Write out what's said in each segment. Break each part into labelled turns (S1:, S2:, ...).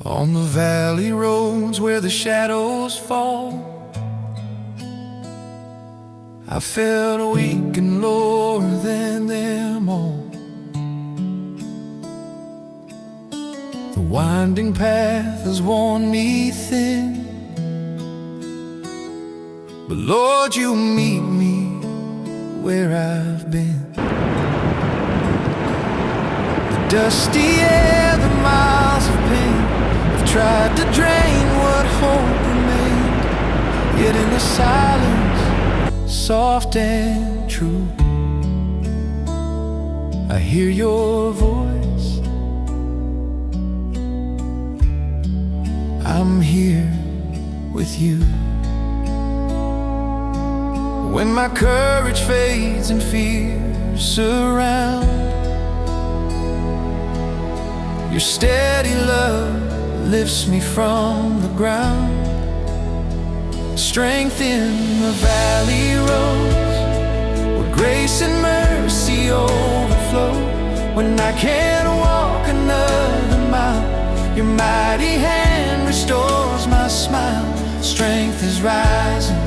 S1: On the valley roads where the shadows fall, I felt weak and lower than them all. The winding path has worn me thin, but Lord, you meet me where I've been. The dusty air, the miles of pain have tried to drain what hope remained, yet in the silence, soft and true, I hear your voice. I'm here with you. When my courage fades and fears surround, your steady love lifts me from the ground. Strength in the valley roads, where grace and mercy overflow. When I can't walk another mile, your mighty hand restores my smile. Strength is rising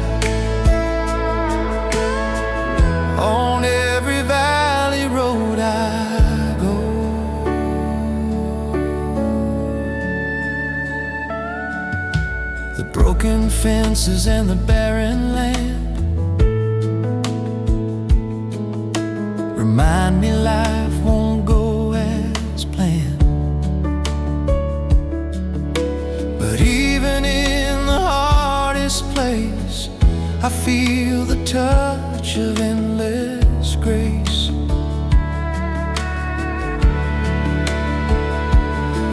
S1: on every valley road I go. The broken fences and the barren land remind me life won't go as planned. But even in the hardest place, I feel the touch of endless grace.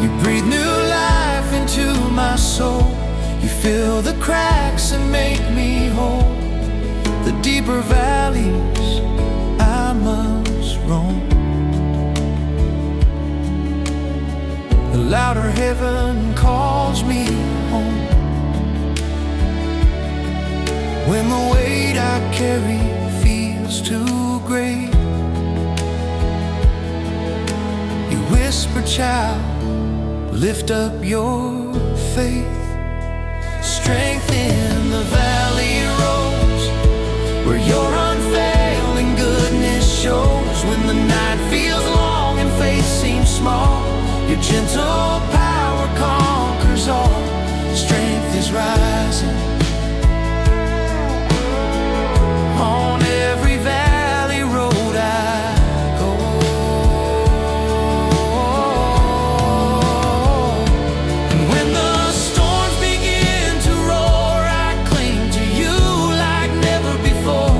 S1: You breathe new life into my soul. You fill the cracks and make me whole. The deeper valleys I must roam, the louder heaven calls me home. When the weight I carry feels too great, you whisper, child, lift up your faith. Strength in the valley roads, where your unfailing goodness shows. When the night feels long and faith seems small, your gentle power conquers all. Strength is rising on every valley road I go. And when the storms begin to roar, I cling to you like never before.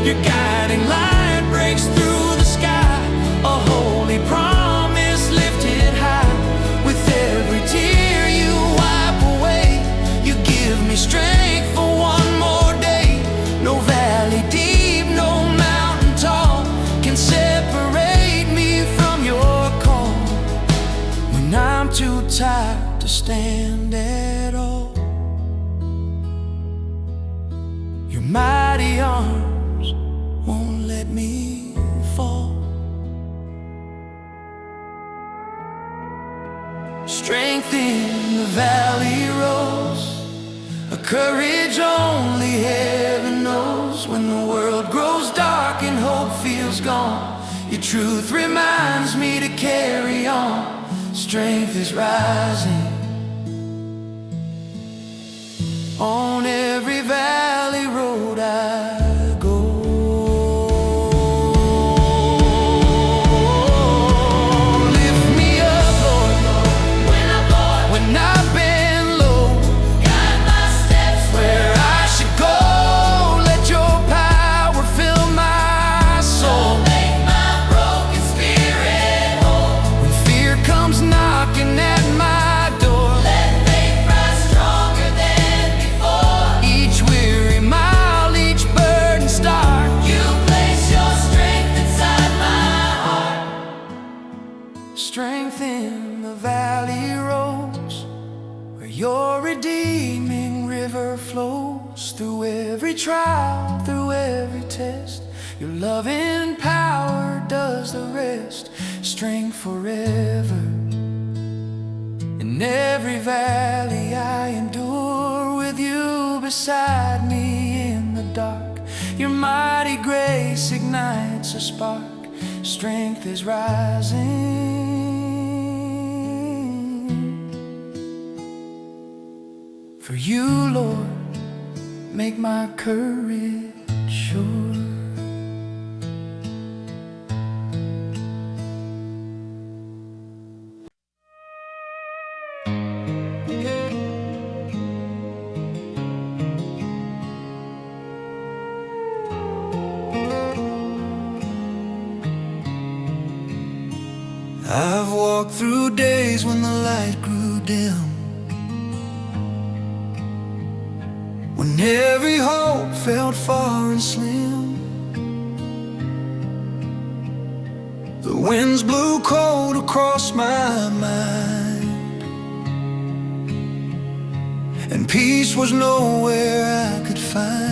S1: Your guiding light breaks through the sky, a holy promise lifted high. With every tear you wipe away, you give me strength for one more day. No valley deep, no mountain tall can separate me from your call. When I'm too tired to stand at all, your mighty arms won't let me fall. Strength in the valley roads, a courage only heaven knows. When the world grows dark and hope feels gone, your truth reminds me to carry on. Strength is rising on every valley road I go. Lift me up, Lord, when I've been low.
S2: Guide my steps
S1: Where I should go, let your power fill my soul.
S2: make my broken spirit whole.
S1: When fear comes knocking at my door,
S2: Let faith rise stronger than before.
S1: each weary mile, each burden start,
S2: You place your strength inside my heart.
S1: strength in the valley roads, where your redeeming river flows. Through every trial, through every test, your loving power does the rest. Strength forever and In every valley I endure, with you beside me in the dark. Your mighty grace ignites a spark. Strength is rising. For you, Lord, make my courage sure. I've walked through days when the light grew dim, when every hope felt far and slim. The winds blew cold across my mind, and peace was nowhere I could find.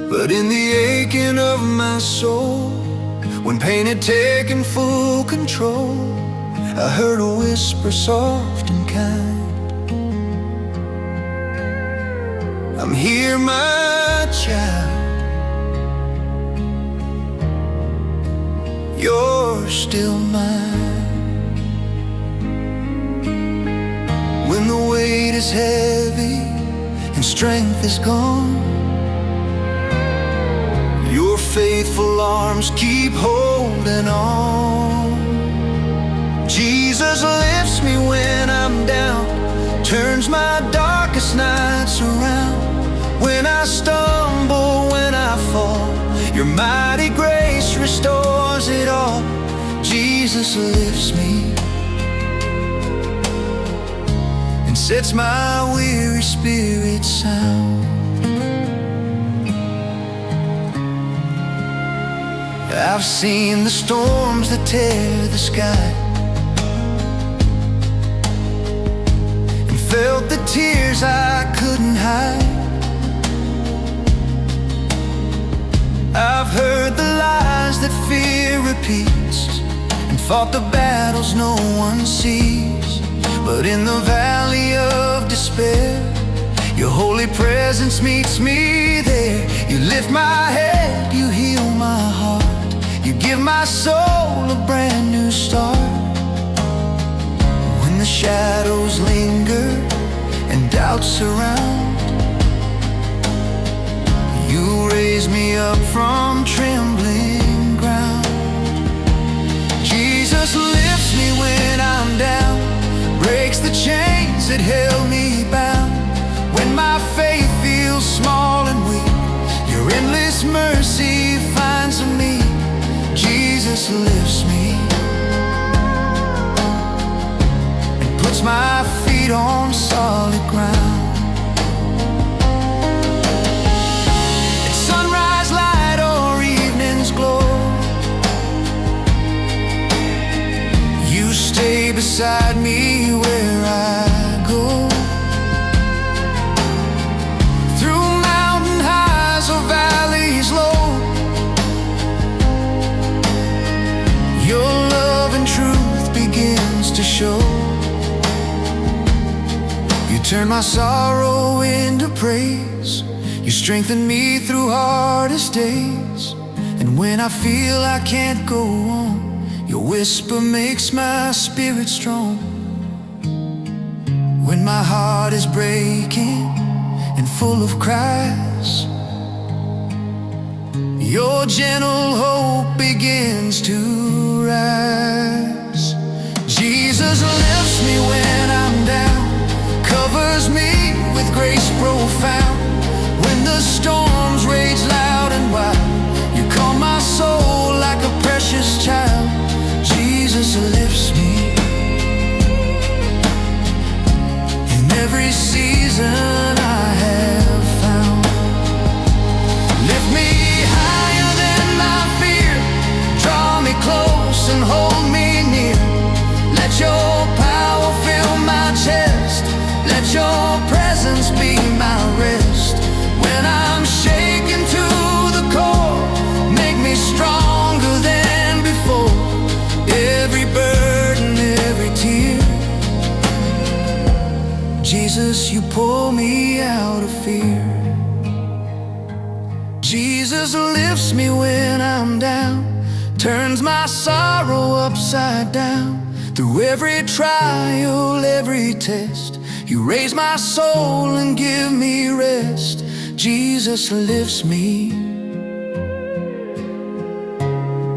S1: But in the aching of my soul, when pain had taken full control, I heard a whisper soft and kind. I'm here, my child. You're still mine. When the weight is heavy and strength is gone, your faithful arms keep holding on. Jesus lifts me when I'm down, turns my darkest nights around. When I stumble, when I fall, your mighty grace restores it all. Jesus lifts me and sets my weary spirit sound. I've seen the storms that tear the sky, and felt the tears I couldn't hide. I've heard the lies that fear repeats, and fought the battles no one sees. But in the valley of despair, your holy presence meets me there. You lift my head, you heal my heart, you give my soul a brand new start. When the shadows linger and doubts surround, you raise me up from trembling ground. Jesus lifts me when I'm down, breaks the chains that held me bound. When my faith feels small and weak, your endless mercy finds me. Jesus lifts me and puts my feet on solid ground. At sunrise light or evening's glow, you stay beside me where I go. Through mountain highs or valleys low, your love and truth begins to show. You turn my sorrow into praise, you strengthen me through hardest days. And when I feel I can't go on, your whisper makes my spirit strong. When my heart is breaking and full of cries, your gentle hope begins to rise. Jesus lifts me when I'm down, covers me with grace profound. When the storms rage loud and wild, you calm my soul like a precious child. Jesus lifts me in every season I have found. Lift me higher than my fear, draw me close and hold me near. Let your power fill my chest, let your presence be my rest. When I'm shaken to the core, make me stronger than before. Every lifts me when I'm down, turns my sorrow upside down. Through every trial, every test, you raise my soul and give me rest. Jesus lifts me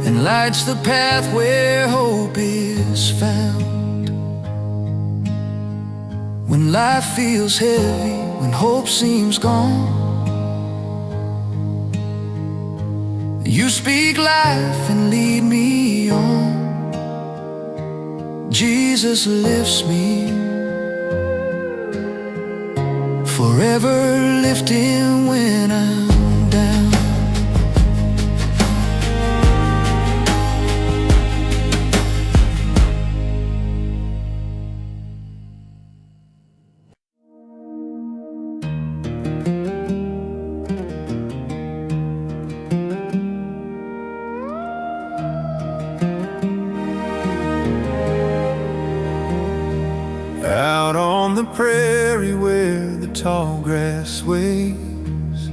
S1: and lights the path where hope is found. When life feels heavy, when hope seems gone, you speak life and lead me on. Jesus lifts me, forever lifting when I'm down.
S3: Out on the prairie where the tall grass waves,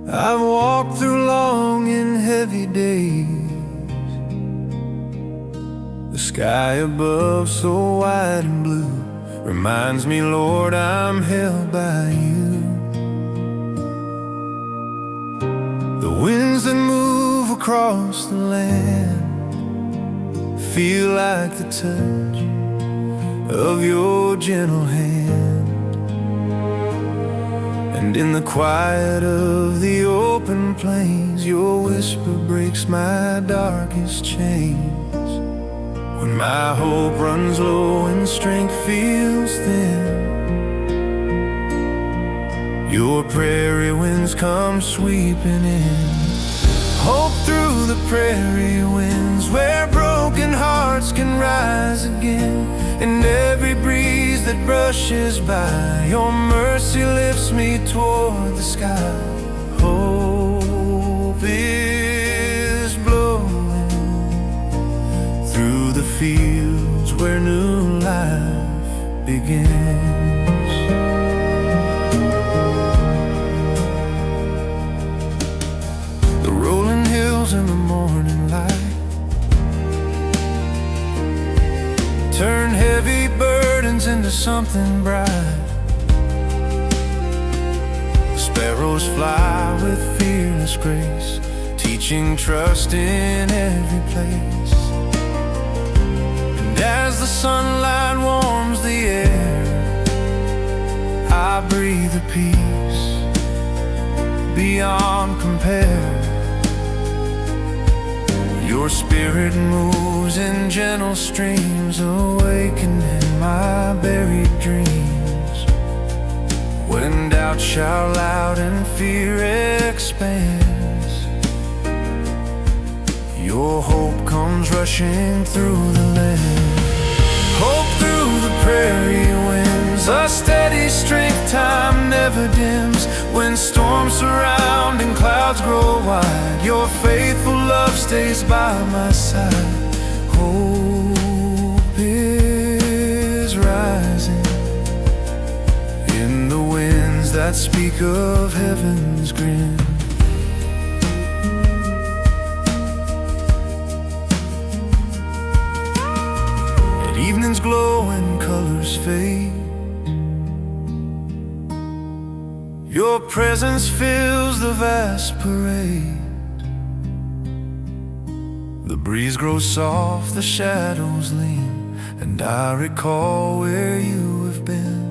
S3: I've walked through long and heavy days. The sky above so wide and blue reminds me, Lord, I'm held by you. The winds that move across the land feel like the touch of your gentle hand. And in the quiet of the open plains, your whisper breaks my darkest chains. When my hope runs low and strength feels thin, your prairie winds come sweeping in. Hope through the prairie winds, where broken hearts can rise again. In every breeze that brushes by, your mercy lifts me toward the sky. Hope is blowing through the fields where new life begins. The rolling hills in the morning light turn heavy burdens into something bright. Sparrows fly with fearless grace, teaching trust in every place. And as the sunlight warms the air, I breathe a peace beyond compare. Your spirit moves in gentle streams, awakening my buried dreams. When doubt shouts loud and fear expands, your hope comes rushing through the land. Hope through the prairie winds, a steady strength time never dims. When storms surround and clouds grow wide, your faithful love stays by my side. Hope is rising in the winds that speak of heaven's grin. At evening's glow and colors fade, your presence fills the vast parade. The breeze grows soft, the shadows lean, and I recall where you have been.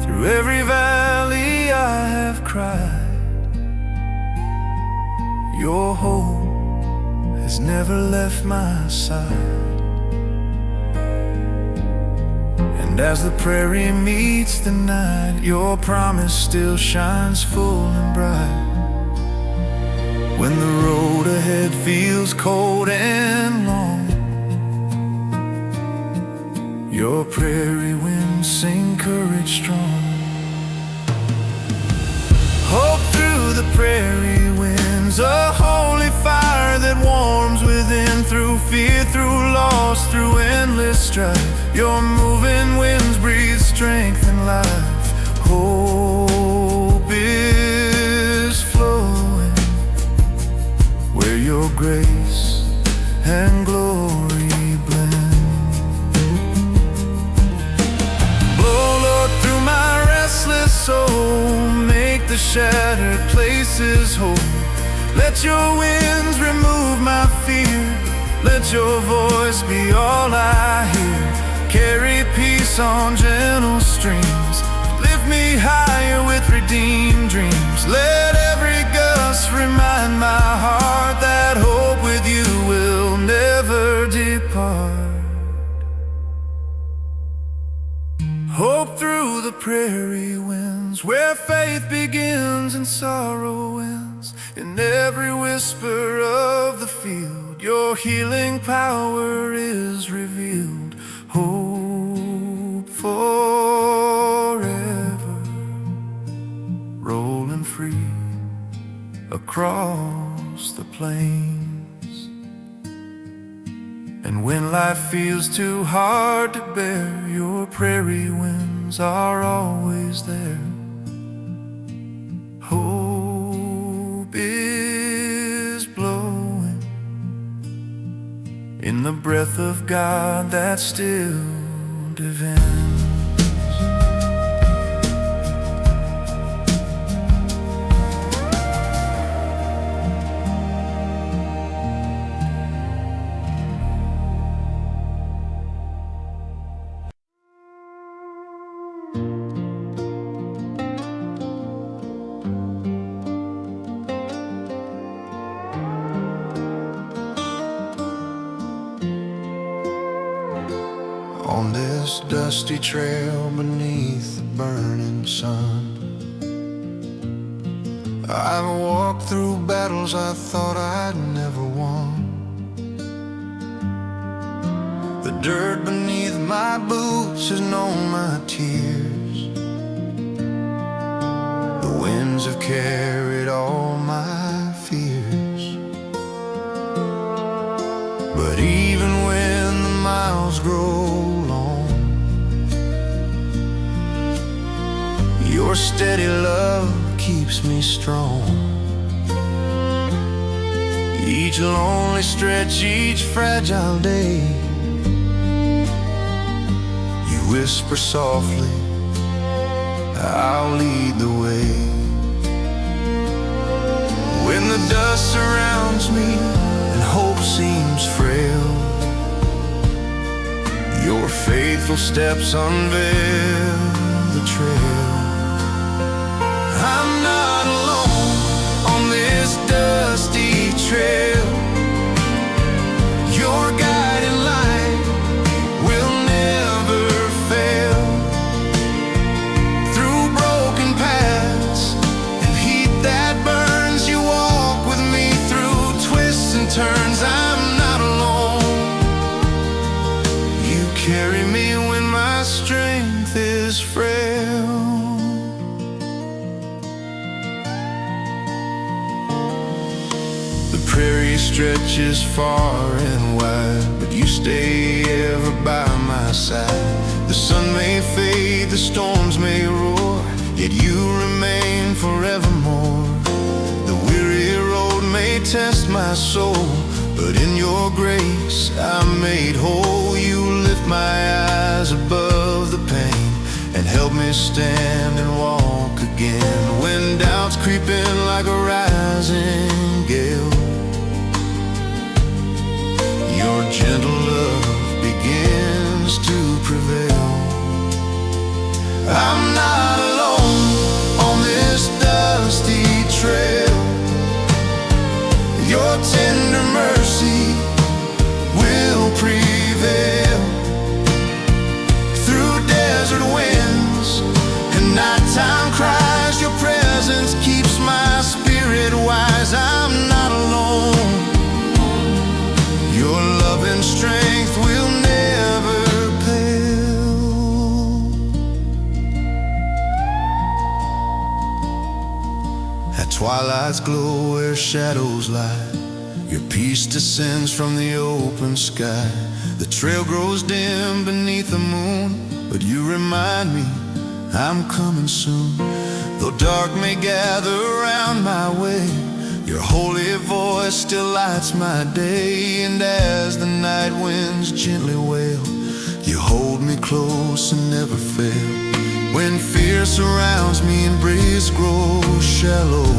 S3: Through every valley I have cried, your hope has never left my side. And as the prairie meets the night, your promise still shines full and bright. When the road ahead feels cold and long, your prairie winds sing courage strong. Hope through the prairie winds, a holy fire that warms within. Through fear, through loss, through endless strife, your moving winds breathe strength and life. Hope is grace and glory blend. Blow, Lord, through my restless soul, make the shattered places whole. Let your winds remove my fear, let your voice be all I hear. Carry peace on gentle streams, lift me higher with redeemed dreams. Let every gust remind my heart that hope with you will never depart. Hope through the prairie winds, where faith begins and sorrow ends. In every whisper of the field, your healing power is revealed. Hope forever, rolling free across the plains. And when life feels too hard to bear, your prairie winds are always there. Hope is blowing in the breath of God that still defends. On this dusty trail beneath the burning sun, I've walked through battles I thought I'd never won. The dirt beneath my boots has known my tears. The winds have carried all my fears. But even when the miles grow long, your steady love keeps me strong. Each lonely stretch, each fragile day, you whisper softly, I'll lead the way. When the dust surrounds me and hope seems frail, your faithful steps unveil the trail. I'm not alone on this dusty trail. Your guiding light will never fail. Through broken paths and heat that burns, you walk with me through twists and turns. I'm not alone. You carry me when my strength is frail. The prairie stretches far and wide, but you stay ever by my side. The sun may fade, the storms may roar, yet you remain forevermore. The weary road may test my soul, but in your grace I'm made whole. You lift my eyes above the pain and help me stand and walk again. When doubts creep in like a rising gale, your gentle love begins to prevail. I'm not alone on this dusty trail. Your tender mercy will prevail. Through desert winds and nighttime cries, your presence keeps my spirit wise. I'm not alone. Your love and strength will never fail. At twilight's glow where shadows lie, your peace descends from the open sky. The trail grows dim beneath the moon, but you remind me I'm coming soon. Though dark may gather around my way, Your holy voice still lights my day, and as the night winds gently wail, you hold me close and never fail. When fear surrounds me and breeze grows shallow,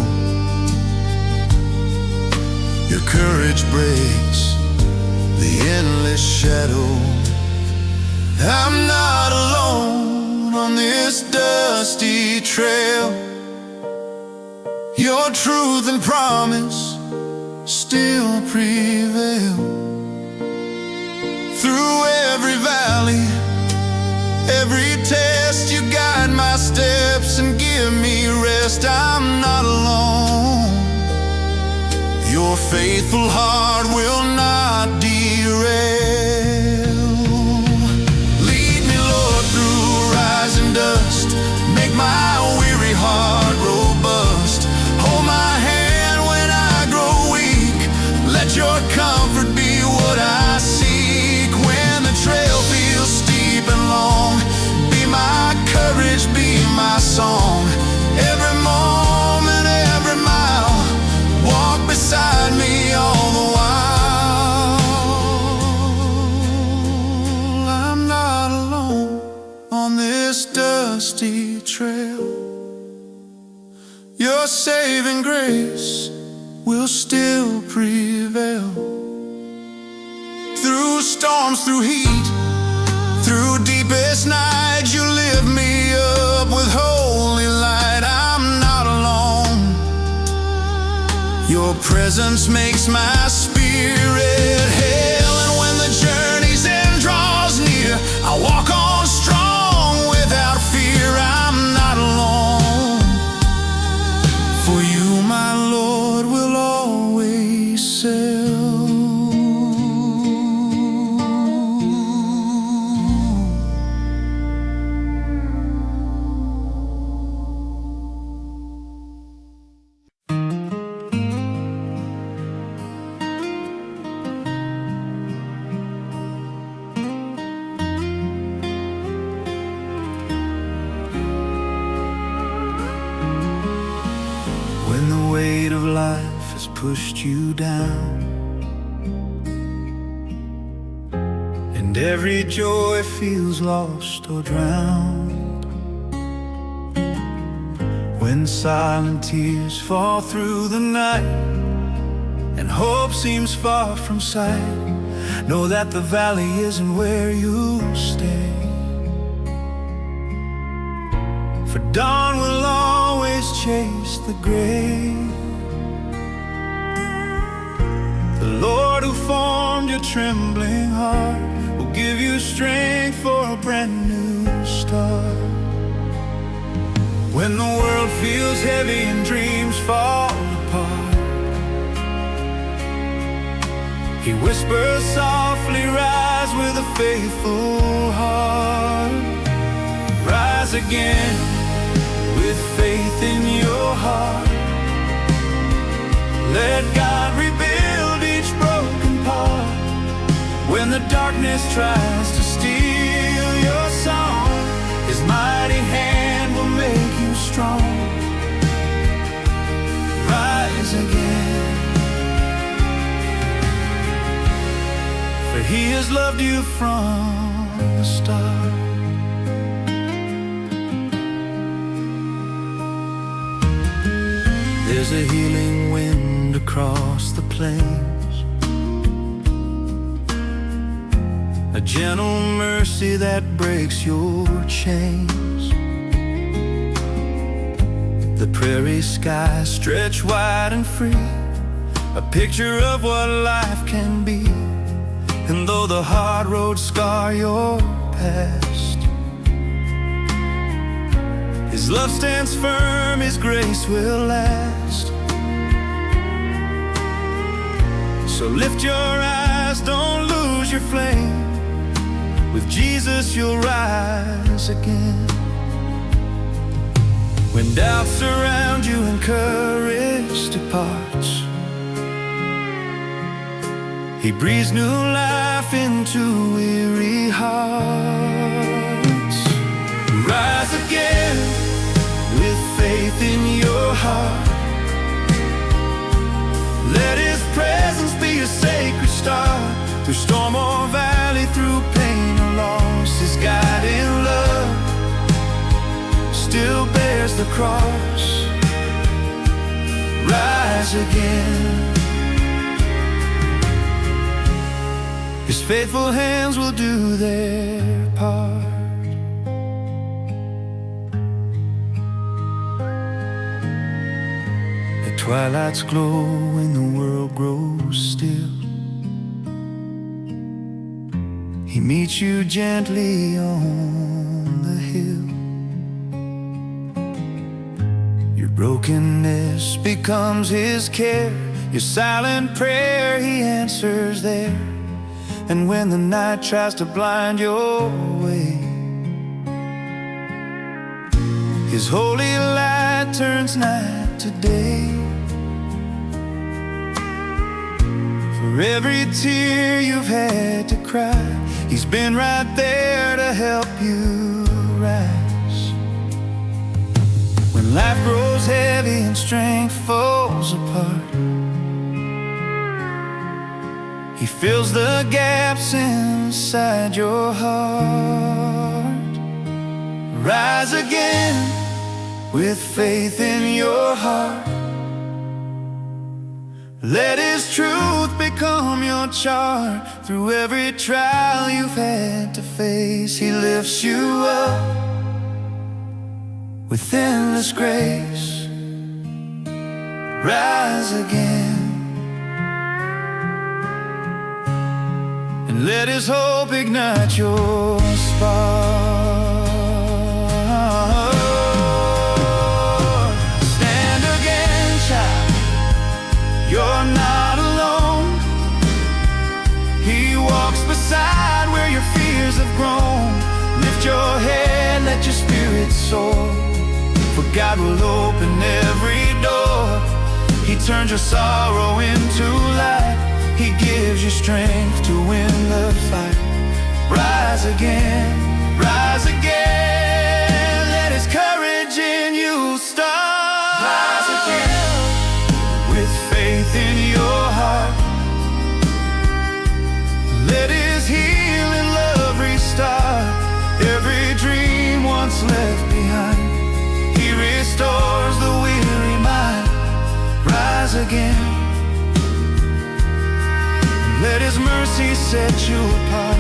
S3: your courage breaks the endless shadow. I'm not alone on this dusty trail. Your truth and promise still prevail. Through every valley, every test, you guide my steps and give me rest. I'm not alone. Your faithful heart will not derail. Lead me, Lord, through rising dust. Make my weary heart robust. Hold my hand when I grow weak. Let your comfort be what I seek. When the trail feels steep and long, be my courage, be my song. Every moment, every mile, walk beside me all the while. I'm not alone on this dusty trail. Your saving grace will still prevail. Through storms, through heat, through deepest night, you lift me up with holy light. I'm not alone. Your presence makes my spirit hail. And when the journey's end draws near, I walk on strong without fear. I'm not alone. For you, my Lord, will always sail. When the weight of life has pushed you down, and every joy feels lost or drowned, when silent tears fall through the night and hope seems far from sight, know that the valley isn't where you'll stay. For dawn will always chase the gray. The Lord who formed your trembling heart will give you strength for a brand new start. When the world feels heavy and dreams fall apart, He whispers softly, rise with a faithful heart. Rise again with faith in your heart. Let God rebuild each broken part. When the darkness tries to steal your song, His mighty hand will make you strong. Rise again, for He has loved you from the start. There's a healing wind across the plains, a gentle mercy that breaks your chains. The prairie skies stretch wide and free, a picture of what life can be. And though the hard roads scar your past, His love stands firm, His grace will last. So lift your eyes, don't lose your flame. With Jesus you'll rise again. When doubts surround you and courage departs, He breathes new life into weary hearts. Rise again with faith in your heart. rise again. His faithful hands will do their part. At twilight's glow, when the world grows still, He meets you gently on the hill. Your brokenness becomes His care. Your silent prayer He answers there. And when the night tries to blind your way, His holy light turns night to day. For every tear you've had to cry, He's been right there to help you rise. When life grows heavy and strength falls apart, He fills the gaps inside your heart. Rise again with faith in your heart. Let His truth become your chart. Through every trial you've had to face, He lifts you up with endless grace. Rise again. And let His hope ignite your spark. Stand again, child, you're not alone. He walks beside where your fears have grown. Lift your head, let your spirit soar, for God will open every door. He turns your sorrow into light. He gives you strength to win the fight. Rise again, rise again. Let His courage in you start. Rise again with faith in your heart. Let His healing love restart every dream once left behind. He restores the weary mind. Rise again. Let His mercy set you apart.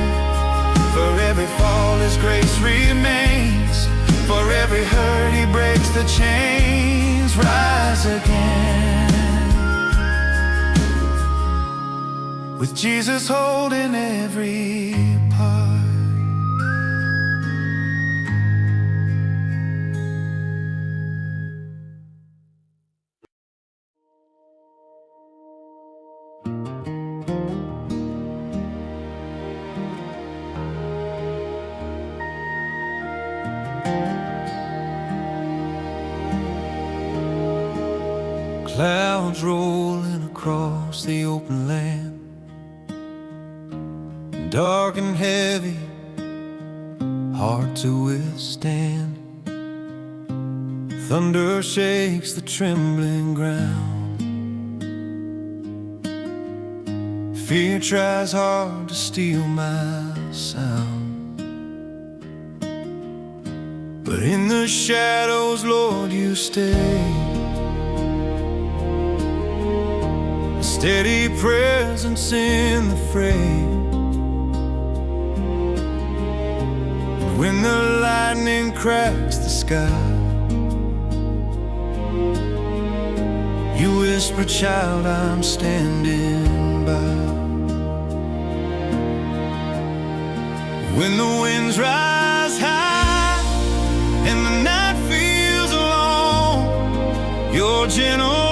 S3: For every fall His grace remains. For every hurt He breaks the chains. Rise again with Jesus holding every part. Clouds rolling across the open land, dark and heavy, hard to withstand. Thunder shakes the trembling ground. Fear tries hard to steal my sound. But in the shadows, Lord, you stay. Steady presence in the fray. When the lightning cracks the sky, you whisper, child, I'm standing by. When the winds rise high and the night feels alone, your gentle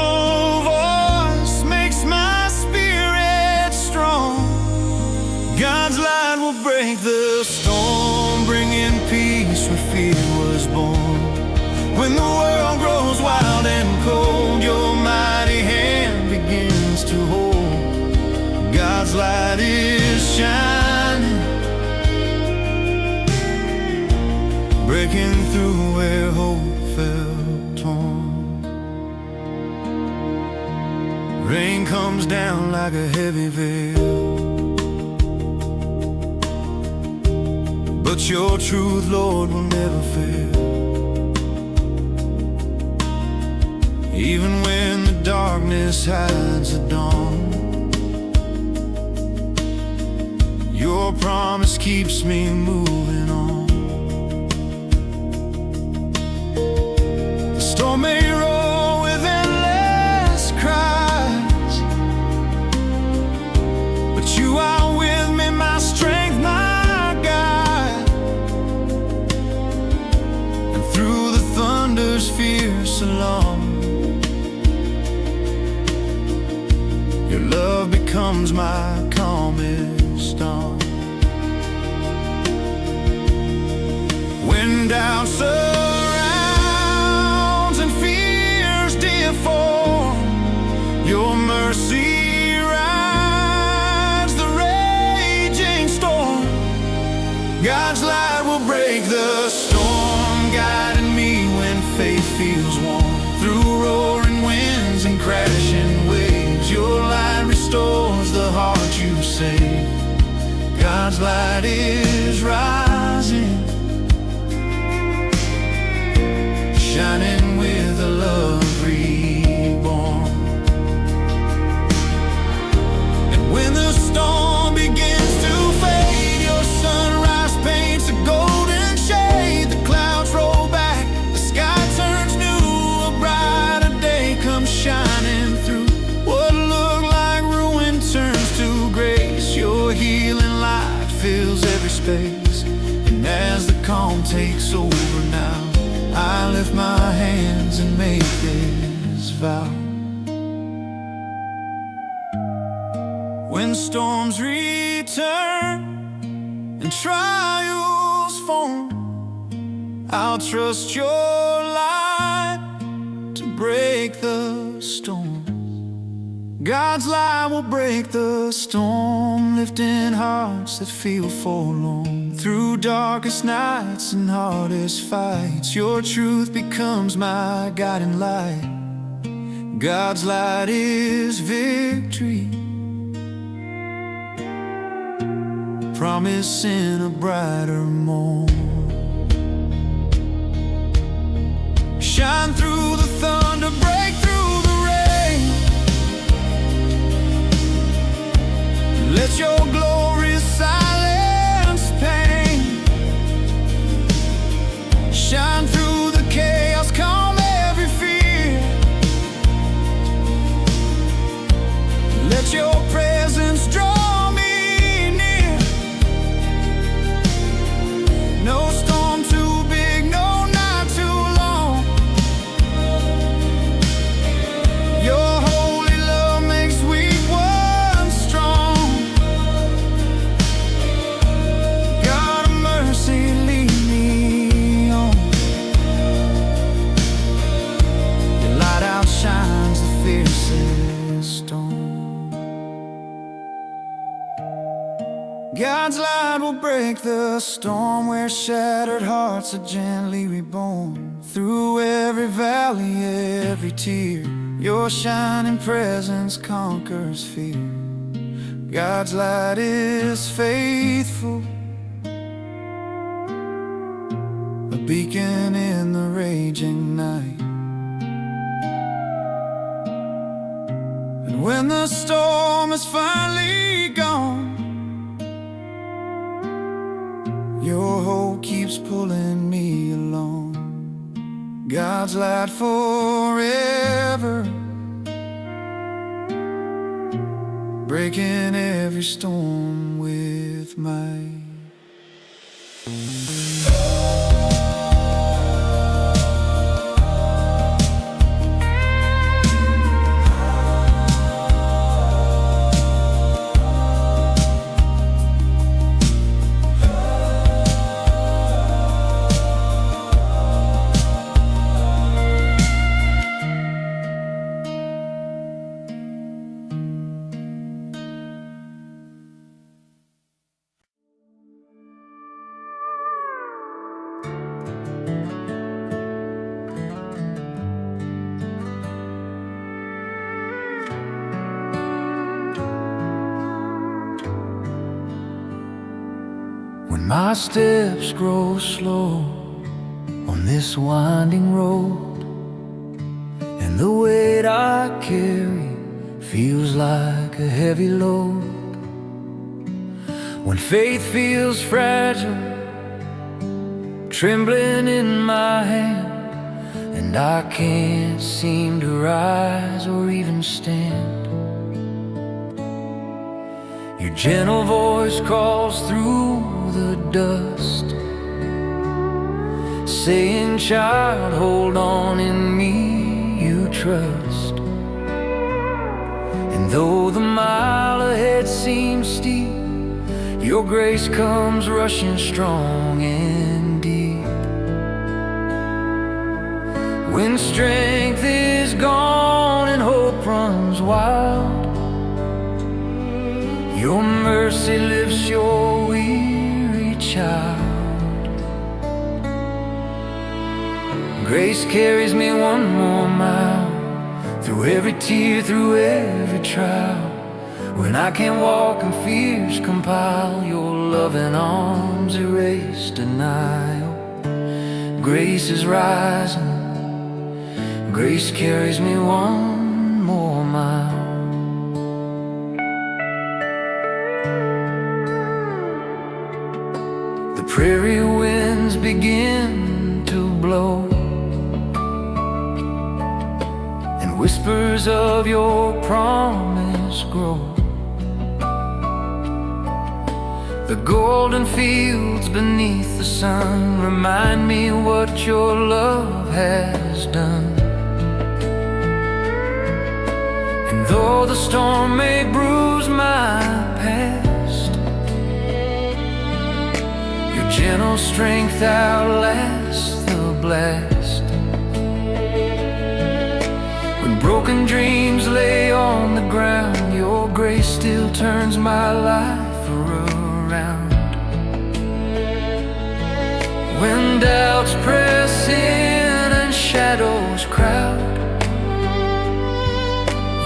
S3: God's light will break the storm, bringing peace where fear was born. When the world grows wild and cold, your mighty hand begins to hold. God's light is shining, breaking through where hope felt torn. Rain comes down like a heavy veil, but your truth, Lord, will never fail. even when the darkness hides the dawn. Your promise keeps me moving on. The storm may roll with endless cries, but you are with me, my strength, my guide. And through the thunder's fierce alarm, your love becomes my calmest storm. When doubt surrounds and fears deform, your mercy rides the raging storm. God's light will break the storm, guiding me when faith feels warm. Through roaring winds and crashing waves, your light restores the heart you saved. God's light is rising, shining with a love reborn. And when the storm begins to fade, your sunrise paints a golden shade. The clouds roll back, the sky turns new, a brighter day comes shining through. What looked like ruin turns to grace. Your healing light fills every space. And as the calm takes over now, I lift my hands and make this vow. When storms return and trials form, I'll trust your light to break the storm. God's light will break the storm, lifting hearts that feel forlorn. Through darkest nights and hardest fights, your truth becomes my guiding light. God's light is victory, promising a brighter morn. Shine through the thunder, break through the rain. Let your glory silence pain. Shine through the chaos, calm every fear. Let your presence draw me near. No storm too big, no night too long. Your holy love makes weak ones strong. God of mercy, lead me on. Your light outshines the fiercest storm. God's light will break the storm, where shattered hearts are gently reborn. Through every valley, every tear, your shining presence conquers fear. God's light is faithful, a beacon in the raging night. And when the storm is finally gone, your hope keeps pulling me along. God's light forever, breaking every storm with might. When my steps grow slow on this winding road, and when the weight I carry feels like a heavy load, when faith feels fragile, trembling in my hand, and I can't seem to rise or even stand. Your gentle voice calls through the dust, saying, child, hold on, in me you trust. And though the mile ahead seems steep, your grace comes rushing strong and deep. When strength is gone and hope runs wild, your mercy lifts your weary child. Grace carries me one more mile, through every tear, through every trial. When I can't walk and fears compile, your loving arms erase denial. Grace is rising, grace carries me one more mile. The prairie winds begin to blow, and whispers of your promise grow. The golden fields beneath the sun remind me what your love has done. And though the storm may bruise my past, your gentle strength outlasts the blast. When broken dreams lay on the ground, your grace still turns my life around. When doubts press in and shadows crowd,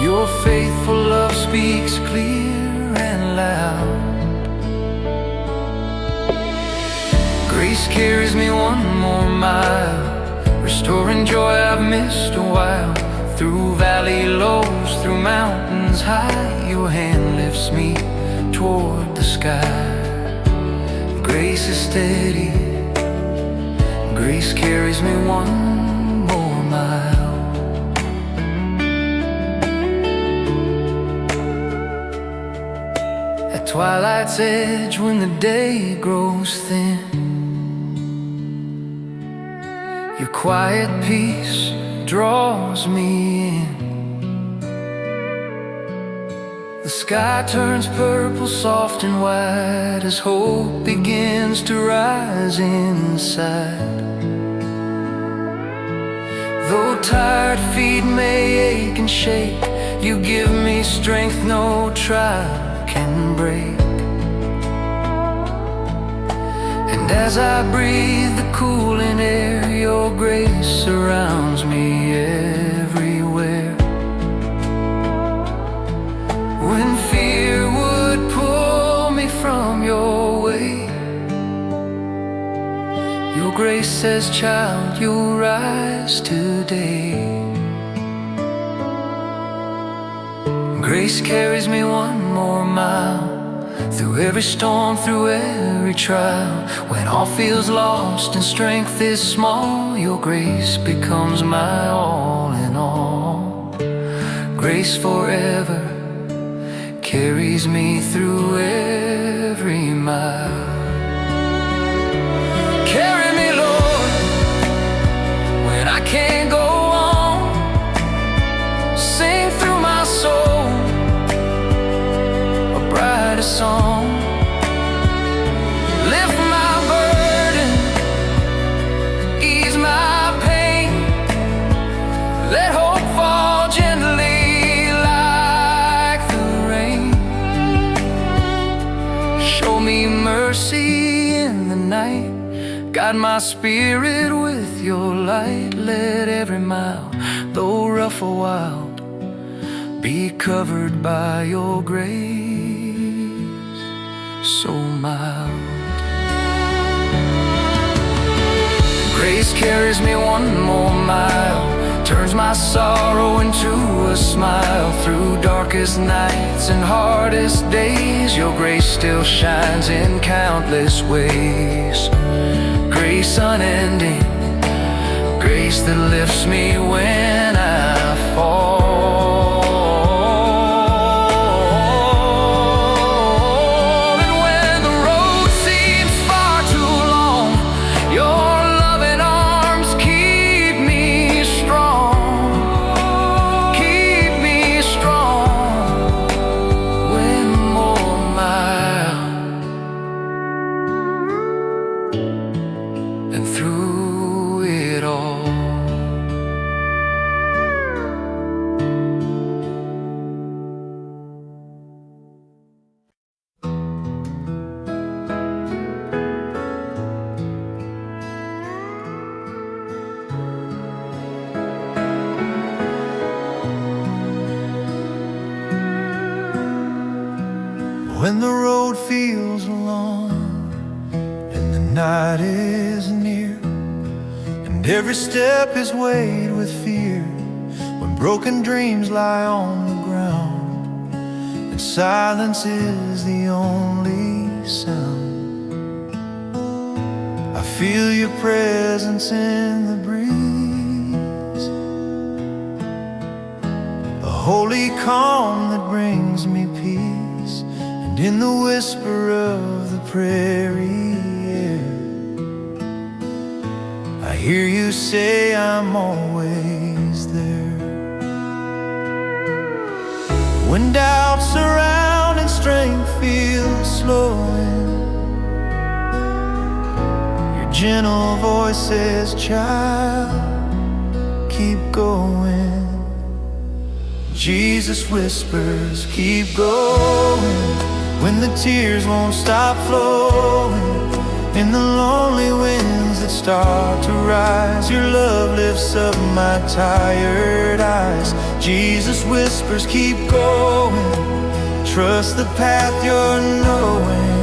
S3: your faithful love speaks clear and loud. Grace carries me one more mile, restoring joy I've missed a while. Through valley lows, through mountains high, your hand lifts me toward the sky. Grace is steady, grace carries me one more mile. At twilight's edge, when the day grows thin, your quiet peace draws me in. The sky turns purple, soft and wide, as hope begins to rise inside. Though tired feet may ache and shake, you give me strength no trial can break. And as I breathe the cooling air, your grace surrounds me everywhere. When fear would pull me from your way, your grace says, child, you'll rise today. Grace carries me one more mile, through every storm, through every trial. When all feels lost and strength is small, your grace becomes my all in all. Grace forever carries me through every mile. Carry me, Lord, when I can't go on. Sing through my soul a brighter song. Lift my burden, ease my pain. Let hope fall gently like the rain. Show me mercy in the night, guide my spirit with your light. Let every mile, though rough or wild, be covered by your grace so mild. Grace carries me one more mile, turns my sorrow into a smile. Through darkest nights and hardest days, your grace still shines in countless ways. Grace unending, grace that lifts me when I fall. And when the road seems far too long, your loving arms keep me strong. Keep me strong. One more mile, and through it all, when the road feels long and the night is near, and every step is weighed with fear, when broken dreams lie on the ground and silence is the only sound, I feel your presence in the breeze, a holy calm that brings me peace. In the whisper of the prairie air, I hear you say I'm always there. When doubts surround and strength feels slowing, your gentle voice says, child, keep going. Jesus whispers, keep going. When the tears won't stop flowing, in the lonely winds that start to rise, your love lifts up my tired eyes. Jesus whispers, keep going. Trust the path you're knowing.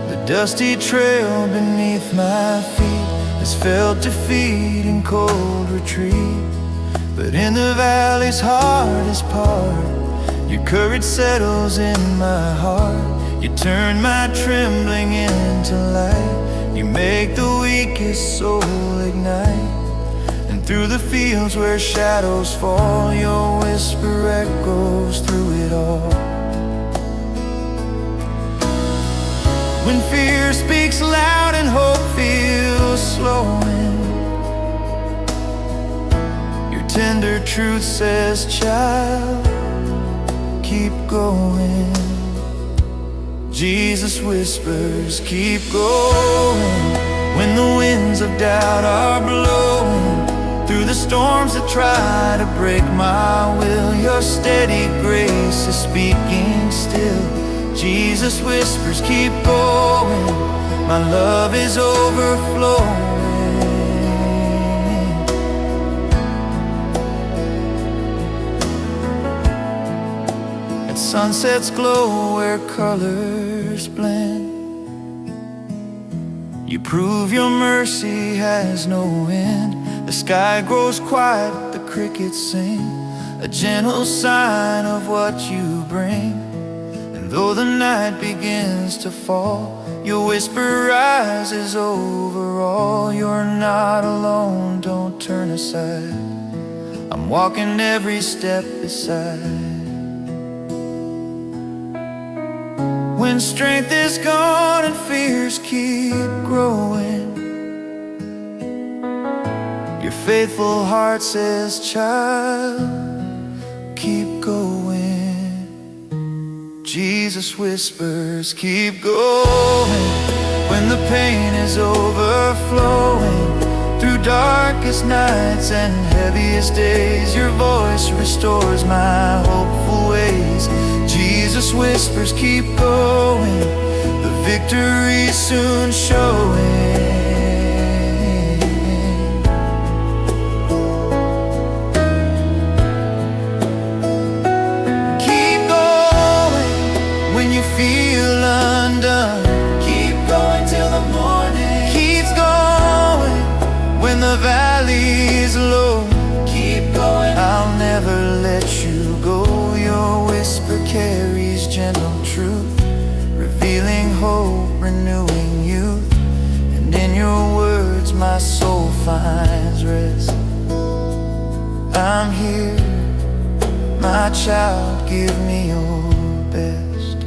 S3: The dusty trail beneath my feet has felt defeat and cold retreat, but in the valley's hardest part, your courage settles in my heart. You turn my trembling into light. You make the weakest soul ignite. And through the fields where shadows fall, your whisper echoes through it all. When fear speaks loud and hope feels slowing, tender truth says, child, keep going. Jesus whispers, keep going. When the winds of doubt are blowing, through the storms that try to break my will, your steady grace is speaking still. Jesus whispers, keep going. My love is overflowing. Sunsets glow where colors blend. You prove your mercy has no end. The sky grows quiet, the crickets sing, a gentle sign of what you bring. And though the night begins to fall, your whisper rises over all. You're not alone, don't turn aside. I'm walking every step beside. When strength is gone and fears keep growing, your faithful heart says, child, keep going. Jesus whispers, keep going. When the pain is overflowing, through darkest nights and heaviest days, your voice restores my hopeful ways. Jesus whispers, keep going. The victory's soon showing. Keep going when you feel undone. Keep going till the morning. whisper carries gentle truth, revealing hope, renewing youth. And in your words my soul finds rest. I'm here, my child, give me your best.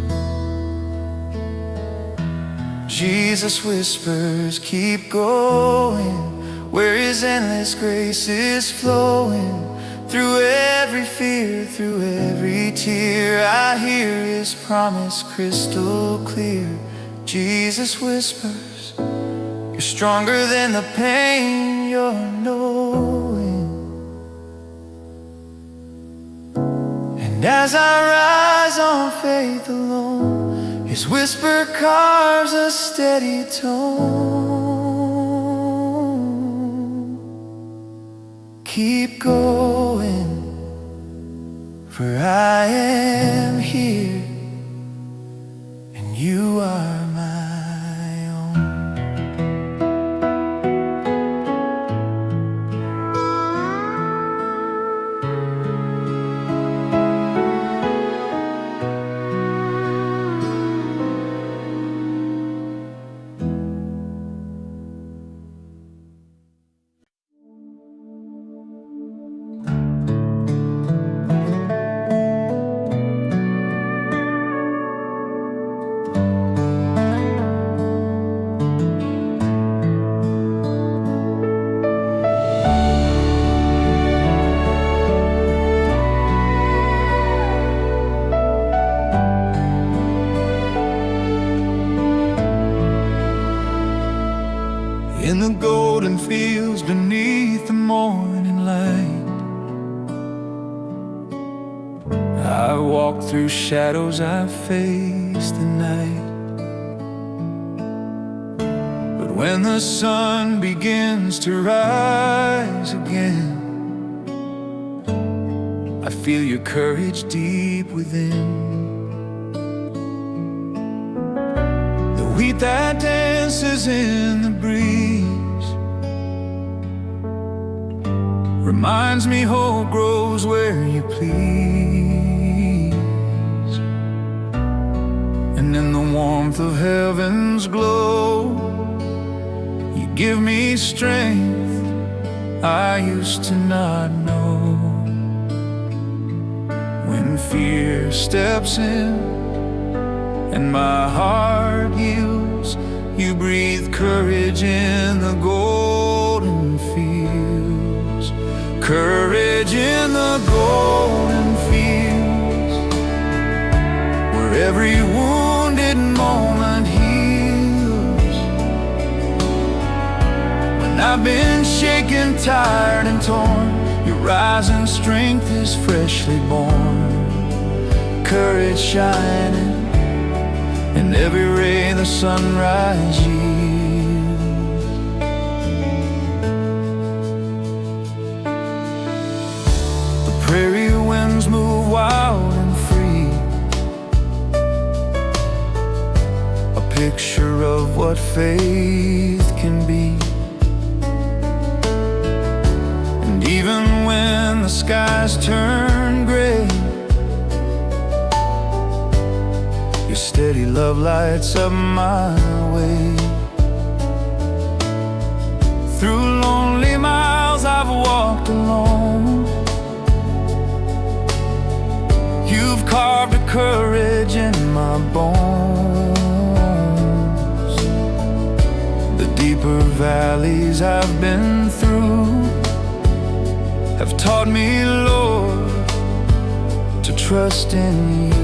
S3: Jesus whispers, keep going, where His endless grace is flowing. Through every fear, through every tear, I hear His promise crystal clear. Jesus whispers, you're stronger than the pain you're knowing. And as I rise on faith alone, His whisper carves a steady tone. Keep going, for I am here, and you are my own. In the golden fields beneath the morning light, I walk through shadows, I face the night. But when the sun begins to rise again, I feel your courage deep within. The wheat that dances in the breeze reminds me hope grows where you please. And in the warmth of heaven's glow, you give me strength I used to not know. When fear steps in and my heart yields, you breathe courage in the golden fields. Courage in the golden fields, where every wounded moment heals. When I've been shaken, tired and torn, your rising strength is freshly born. Courage shining in every ray the sunrise yields. The prairie winds move wild and free, a picture of what faith can be. And even when the skies turn gray, steady love lights up my way. Through lonely miles I've walked alone, you've carved a courage in my bones. The deeper valleys I've been through have taught me, Lord, to trust in you.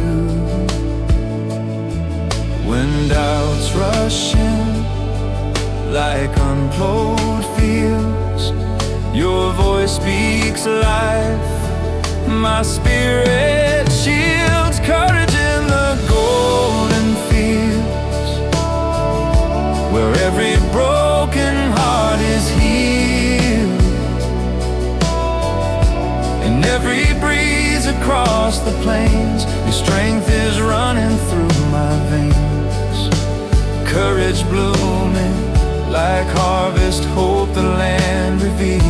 S3: When doubts rush in like unplowed fields, your voice speaks life, my spirit shields. Courage in the golden fields, where every broken heart is healed. And every breeze across the plains, your strength is running through my veins. Courage blooming like harvest, hope the land reveals.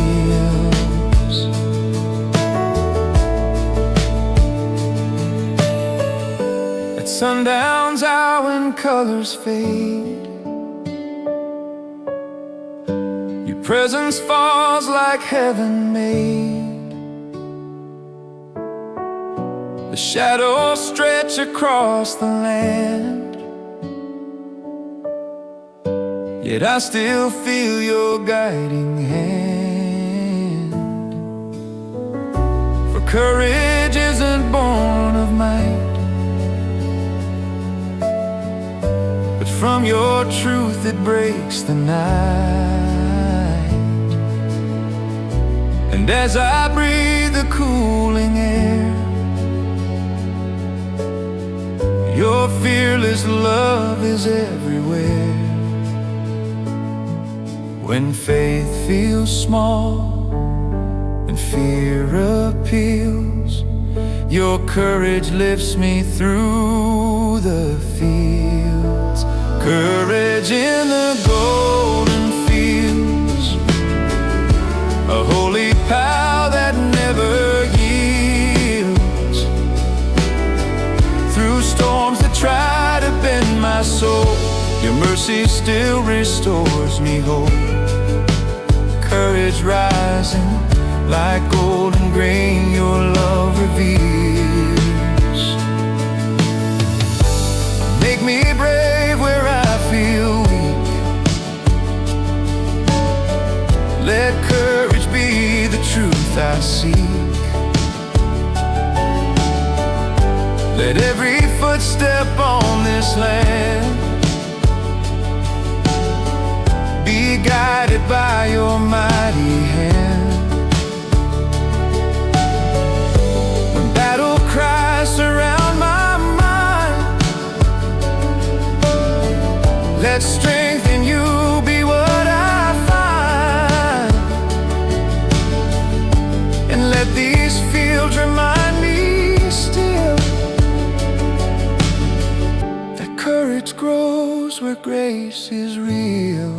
S3: Sundown's out when colors fade. Your presence falls like heaven made. The shadows stretch across the land, yet I still feel your guiding hand. For courage isn't born of might, but from your truth it breaks the night. And as I breathe the cooling air, your fearless love is everywhere. When faith feels small and fear appeals, your courage lifts me through the fields. Courage in the golden fields, a holy power that never yields. Through storms that try to bend my soul, your mercy still restores me hope. Courage rising like golden grain, your love reveals. Make me brave where I feel weak. Let courage be the truth I seek. Let every footstep on this land be guided by your mighty hand. When battle cries surround my mind, let strength in you be what I find. And let these fields remind me still that courage grows where grace is real.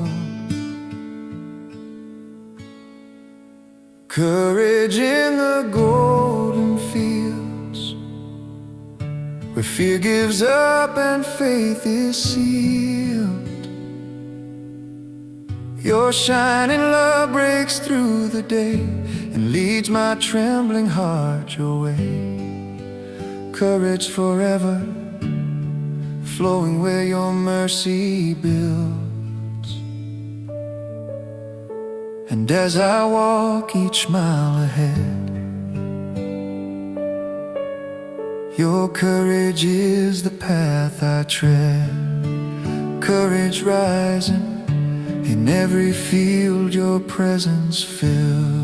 S3: Courage in the golden fields, where fear gives up and faith is sealed. Your shining love breaks through the day and leads my trembling heart your way. Courage forever, flowing where your mercy builds. And as I walk each mile ahead, your courage is the path I tread. Courage rising in every field your presence fills.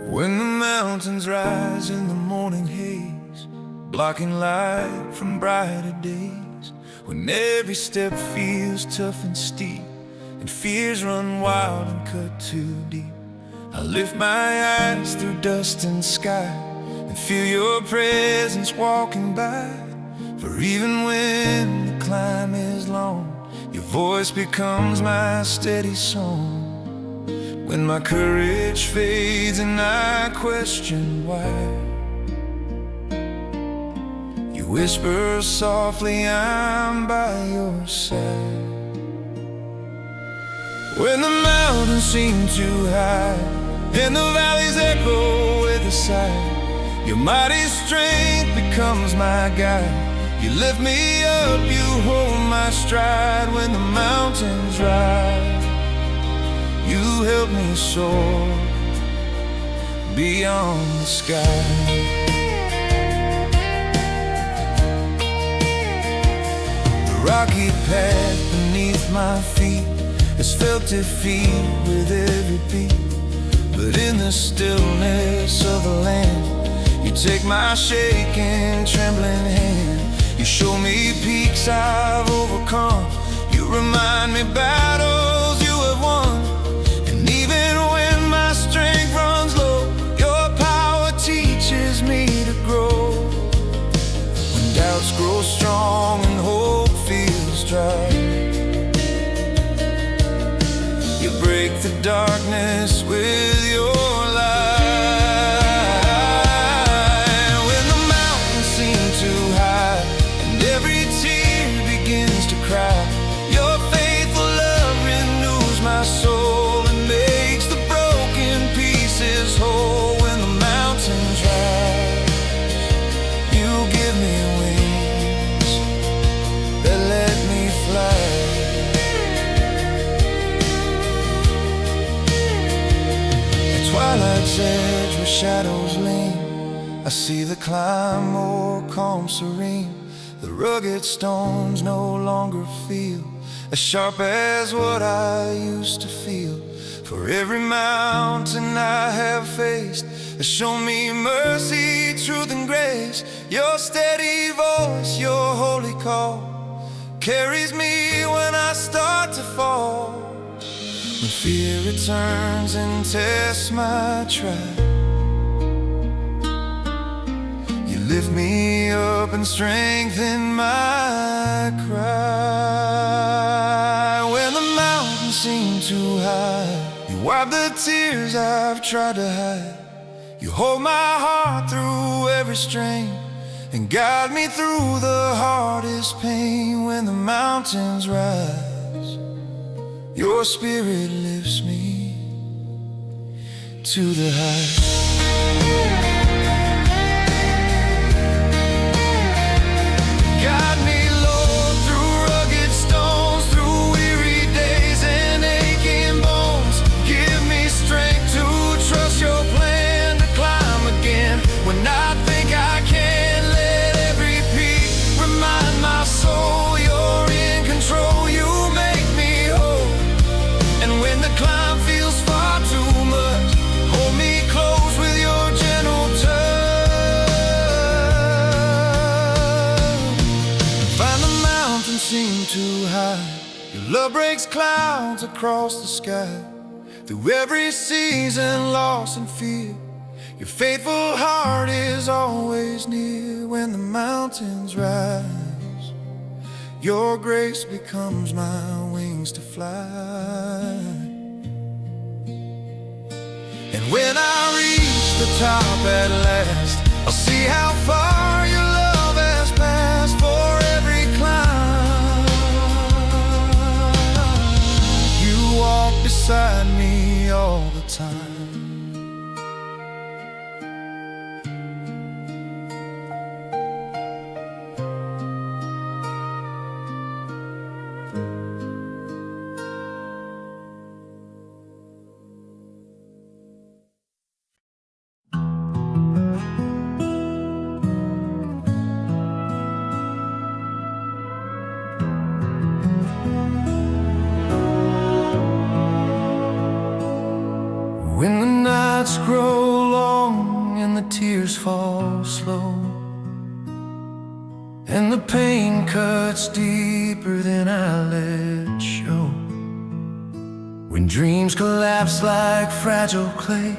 S3: When the mountains rise in the morning haze, blocking light from brighter days, when every step feels tough and steep, and fears run wild and cut too deep, I lift my eyes through dust and sky and feel your presence walking by. For even when the climb is long, your voice becomes my steady song. When my courage fades and I question why, you whisper softly, I'm by your side. When the mountains seem too high and the valleys echo with a sigh, your mighty strength becomes my guide. You lift me up, you hold my stride. When the mountains rise, you help me soar beyond the sky. The rocky path beneath my feet has felt defeat with every beat, but in the stillness of the land, you take my shaking, trembling hand. You show me peaks I've overcome. You remind me battles you have won. Even when my strength runs low, your power teaches me shadows lean, I see the climb more calm, serene. The rugged stones no longer feel as sharp as what I used to feel. For every mountain I have faced has shown me mercy, truth and grace. Your steady voice, your holy call carries me when I start to fall. When fear returns and tests my track, you lift me up and strengthen my cry. When the mountains seem too high, you wipe the tears I've tried to hide. You hold my heart through every strain and guide me through the hardest pain. When the mountains rise, your spirit lifts me to the heights. Guide me, Lord, through rugged stones, through weary days and aching bones. Give me strength to trust your plan, to climb again when I think I can't. Let every peak remind my soul you're in control. You make me whole. And when the climb feels far too much, hold me close with your gentle touch. Find the mountains seem too high, your love breaks clouds across the sky. Through every season, loss and fear, your faithful heart is always near. When the mountains rise, your grace becomes my wings to fly. And when I reach the top at last, I'll see how far your love has passed. For every climb, you walk beside me all the time. When the nights grow long and the tears fall slow, and the pain cuts deeper than I let show, when dreams collapse like fragile clay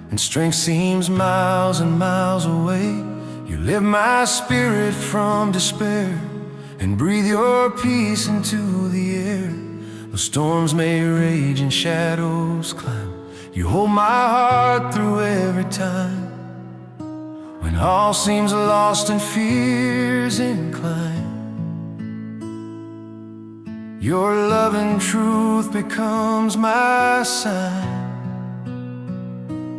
S3: and strength seems miles and miles away, you lift my spirit from despair and breathe your peace into the air. Though storms may rage and shadows climb, you hold my heart through every time. When all seems lost and fears incline, your love and truth becomes my sign.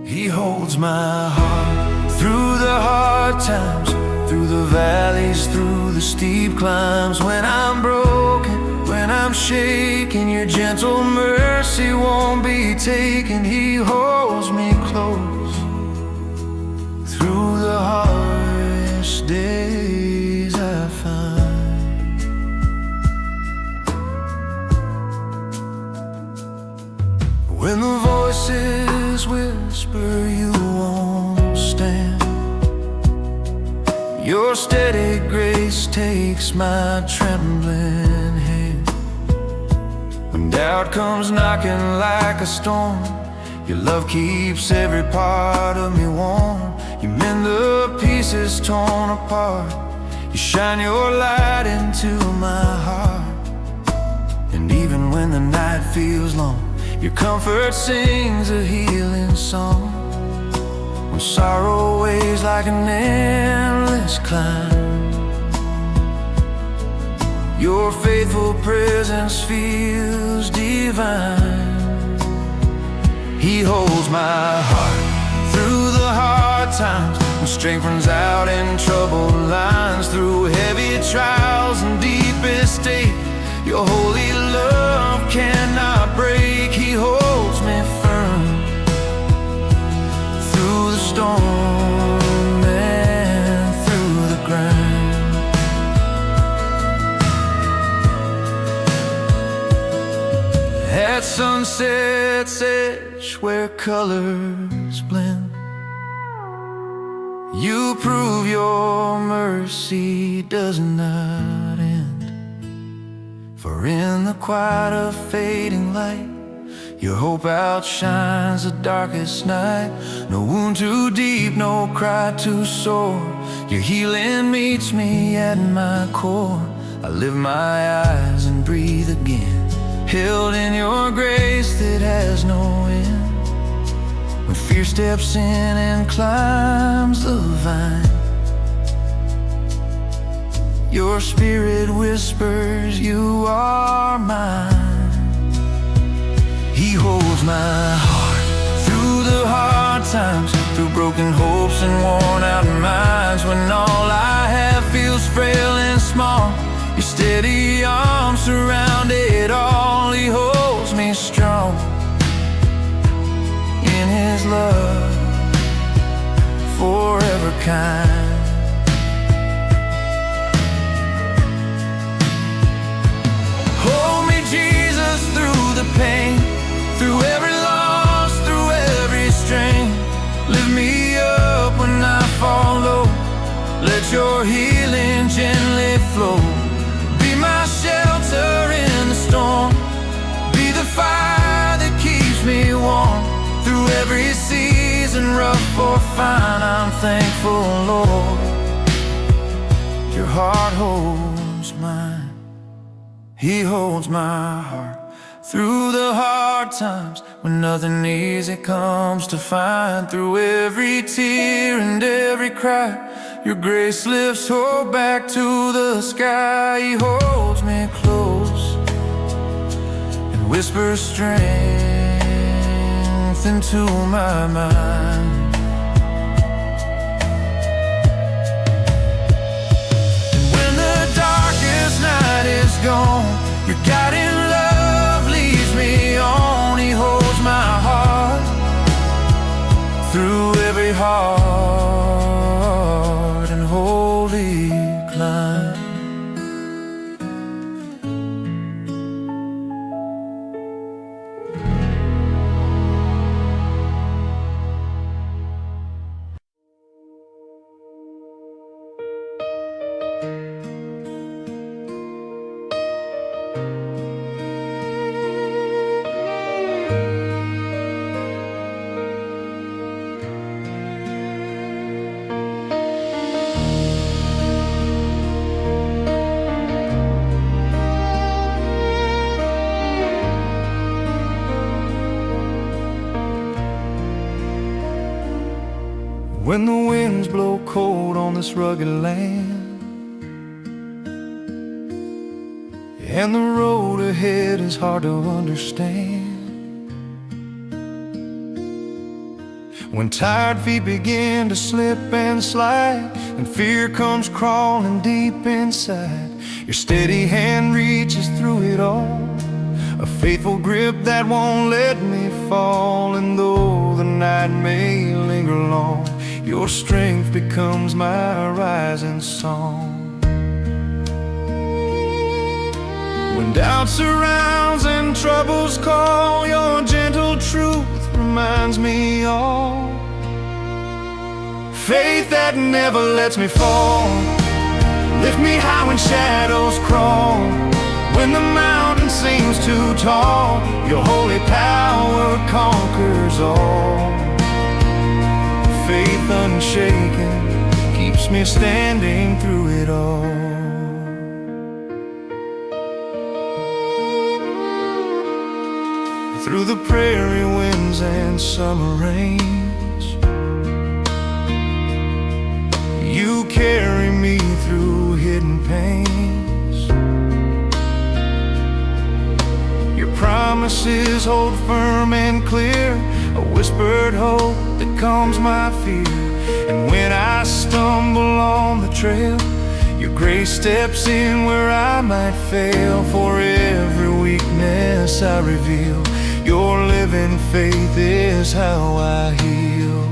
S3: He holds my heart through the hard times, through the valleys, through the steep climbs. When I'm broken, when I'm shaken, your gentle mercy won't be taken. He holds me close through the hardest days I find. When the voices whisper you won't stand, your steady grace takes my trembling hand. When doubt comes knocking like a storm, your love keeps every part of me warm. You mend the pieces torn apart, you shine your light into my heart. And even when the night feels long, your comfort sings a healing song. When sorrow weighs like an endless climb, your faithful presence feels divine. He holds my heart through the hard times, when strength runs out in troubled lines. Through heavy trials and deepest state, your holy love cannot break. He holds me firm through the storm. sunset's edge where colors blend. You prove your mercy does not end. For in the quiet of fading light, your hope outshines the darkest night. No wound too deep, no cry too sore. Your healing meets me at my core. I lift my eyes and breathe again, held in your grace that has no end. When fear steps in and climbs the vine, your spirit whispers, you are mine. He holds my heart through the hard times, through broken hopes and worn out minds. When all I have feels frail and small, your steady arms surround it all. He holds me strong in His love, forever kind. Hold me, Jesus, through the pain, through every loss, through every strain. Lift me up when I fall low. Let your healing gently flow. Be my shelter in the storm. Be the fire that keeps me warm. Through every season, rough or fine, I'm thankful, Lord. Your heart holds mine. He holds my heart through the hard times, when nothing easy comes to find. Through every tear and every cry, your grace lifts hope back to the sky. He holds me close and whispers strength into my mind. And when the darkest night is gone, your guiding love leads me on. He holds my heart through every hard and holy climb. When the winds blow cold on this rugged land, and the road ahead is hard to understand, when tired feet begin to slip and slide, and fear comes crawling deep inside, your steady hand reaches through it all, a faithful grip that won't let me fall. And though the night may linger long, your strength becomes my rising song. When doubt surrounds and troubles call, your gentle truth reminds me all. Faith that never lets me fall, lift me high when shadows crawl. When the mountain seems too tall, your holy power conquers all. Faith unshaken keeps me standing through it all. Through the prairie winds and summer rains, you carry me through hidden pains. Your promises hold firm and clear, a whispered hope that calms my fear. And when I stumble on the trail, your grace steps in where I might fail. For every weakness I reveal, your living faith is how I heal.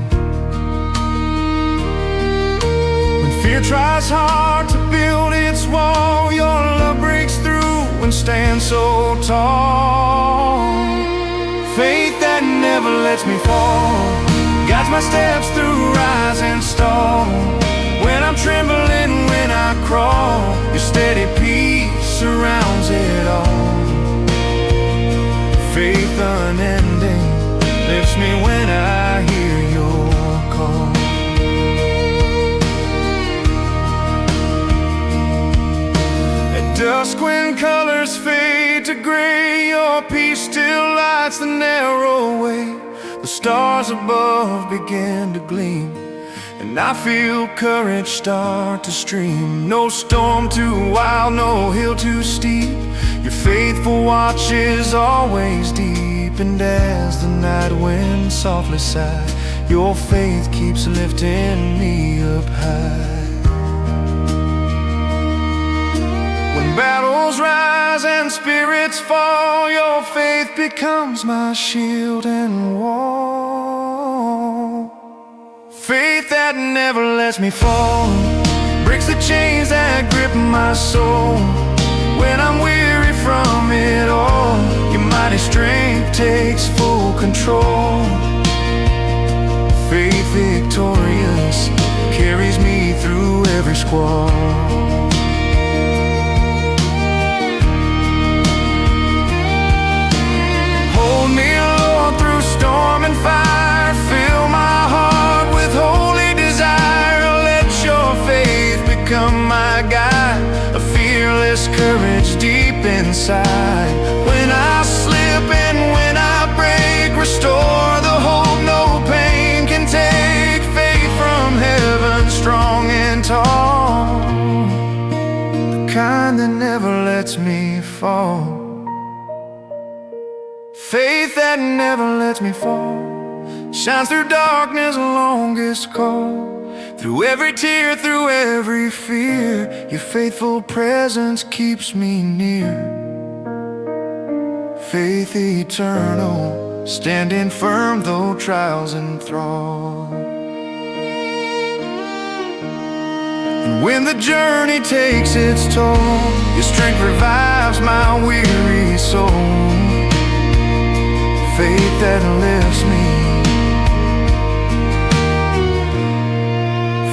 S3: When fear tries hard to build its wall, your love breaks through and stands so tall. Faith that never lets me fall, guides my steps through rise and stall. When I'm trembling, when I crawl, your steady peace surrounds it all. Faith unending lifts me when I hear your call. At dusk when colors fade to gray, your peace still lights the narrow way. The stars above begin to gleam, and I feel courage start to stream. No storm too wild, no hill too steep. Your faithful watch is always deep, and as the night wind softly sigh, your faith keeps lifting me up high. When battles rise and spirits fall, your faith becomes my shield and wall. Faith that never lets me fall, breaks the chains that grip my soul. When I'm weary from it all, your mighty strength takes full control. Faith victorious carries me through every squall. Hold me, Lord, through storm and fire. Fill my heart with holy desire. Let your faith become my guide, a fearless courage deep inside. When I slip and when I break, restore the hope no pain can take. Faith from heaven, strong and tall, the kind that never lets me fall. Faith that never lets me fall, shines through darkness' longest call. Through every tear, through every fear, your faithful presence keeps me near. Faith eternal, standing firm though trials enthrall. And when the journey takes its toll, your strength revives my weary soul. Faith that lifts me,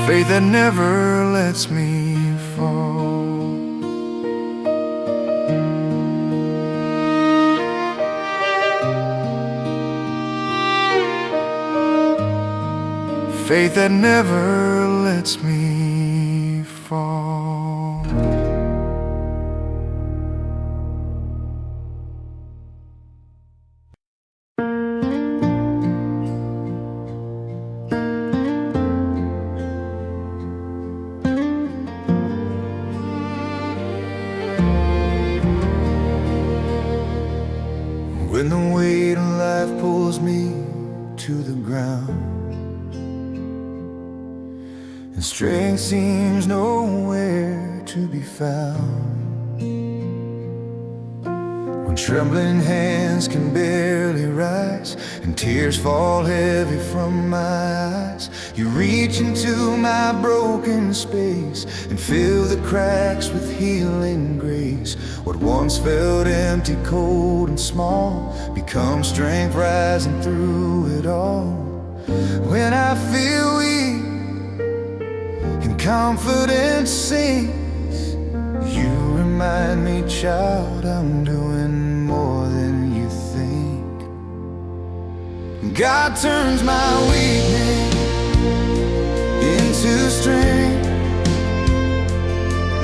S3: faith that never lets me fall. Faith that never lets me fall. When the weight of life pulls me to the ground, and strength seems nowhere to be found, when trembling hands can barely rise and tears fall heavy from my eyes, you reach into my broken space and fill the cracks with healing grace. What once felt empty, cold and small becomes strength rising through it all. When I feel weak and confidence sinks, you remind me, child, I'm doing more than you think. God turns my weakness into strength,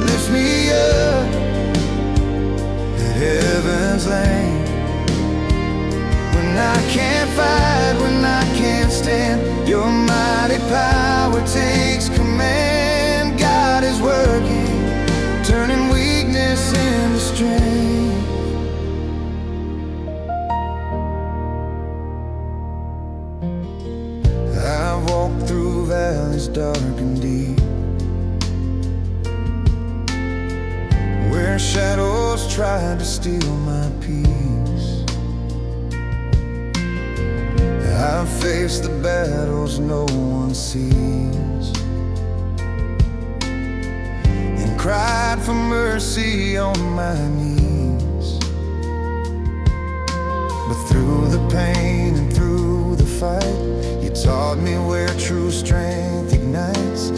S3: lifts me up at heaven's lane. When I can't fight, when I can't stand, your mighty power takes command. God is working, turning weakness into strength. I've walked through valleys dark and deep, where shadows tried to steal my peace. I've faced the battles no one sees, and cried for mercy on my knees. But through the pain and through the fight, you taught me where true strength ignites.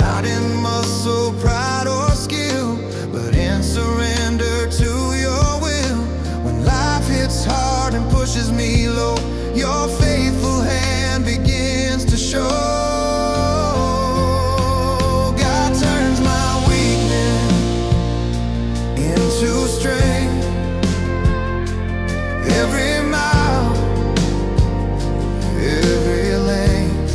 S3: Not in muscle, pride, or skill, but in surrender to your will. When life hits hard and pushes me low, your faithful hand begins to show. God turns my weakness into strength. Every mile, every length.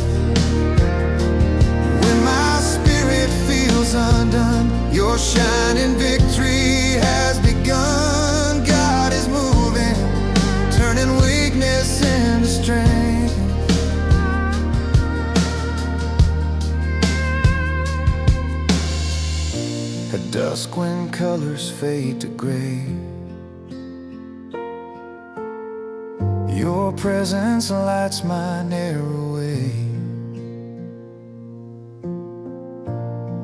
S3: When my spirit feels undone, your shining victory has begun. God is moving, turning weakness into strength. At dusk when colors fade to gray, your presence lights my narrow way.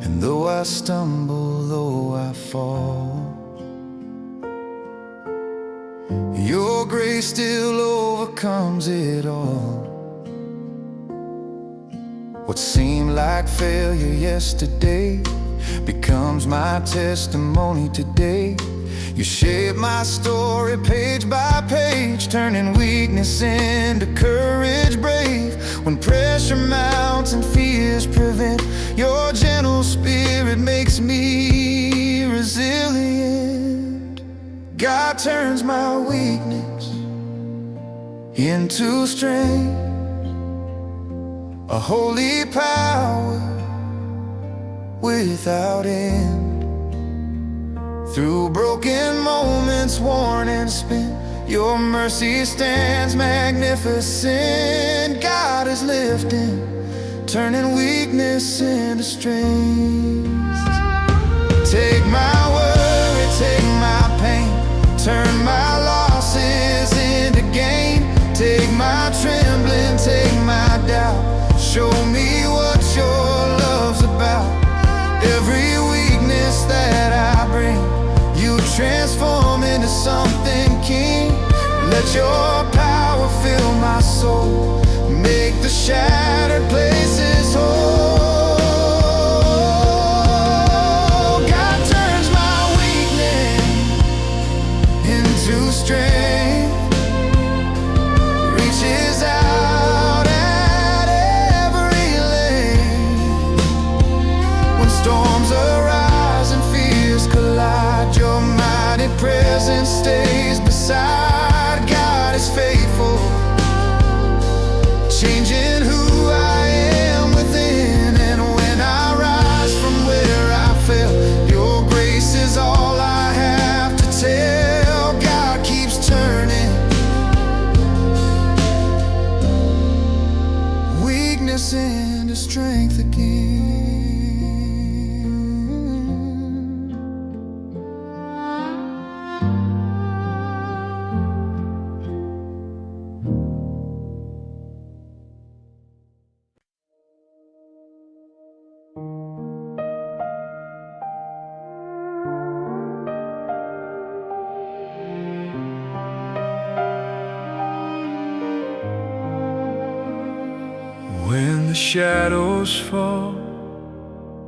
S3: And though I stumble, though I fall, your grace still overcomes it all. What seemed like failure yesterday becomes my testimony today. You shape my story page by page, turning weakness into courage brave. When pressure mounts and fears prevent, your gentle spirit makes me resilient. God turns my weakness into strength, a holy power without end. Through broken moments, worn and spent, your mercy stands magnificent. God is lifting, turning weakness into strength. Take my worry, take my pain, turn my losses into gain. Take my trembling, take my doubt, show me what your love's about. Every weakness that I bring, you transform into something king. Let your power fill my soul, make the shattered places whole. God turns my weakness into strength, reaches out at every length. When storms arise and fears collide, your mighty presence stays beside. God is faithful, changing who I am within. And when I rise from where I fell, your grace is all I have to tell. God keeps turning weakness into strength again. When the shadows fall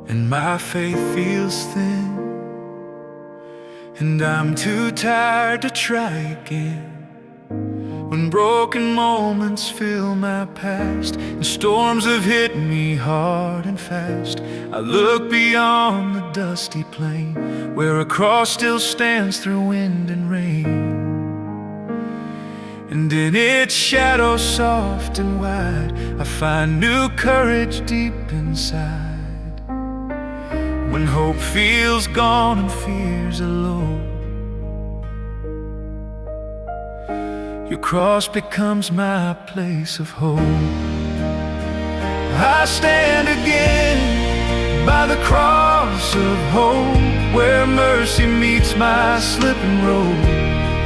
S3: and my faith feels thin, and I'm too tired to try again, when broken moments fill my past and storms have hit me hard and fast, I look beyond the dusty plain where a cross still stands through wind and rain. And in its shadow soft and wide, I find new courage deep inside. When hope feels gone and fears alone, your cross becomes my place of hope. I stand again by the cross of hope, where mercy meets my slipping road.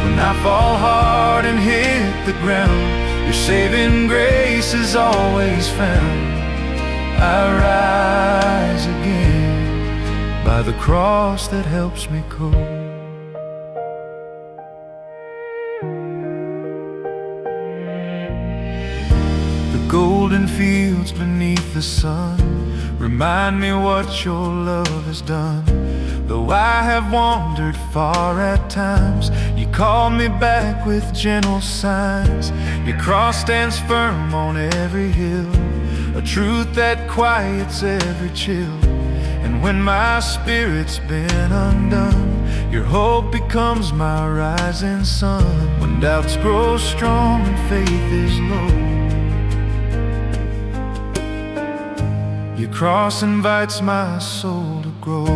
S3: When I fall hard and hit the ground, your saving grace is always found. I rise again by the cross that helps me cope. fields beneath the sun remind me what your love has done. Though I have wandered far at times, you call me back with gentle signs. Your cross stands firm on every hill, a truth that quiets every chill. And when my spirit's been undone, your hope becomes my rising sun. When doubts grow strong and faith is low, your cross invites my soul to grow.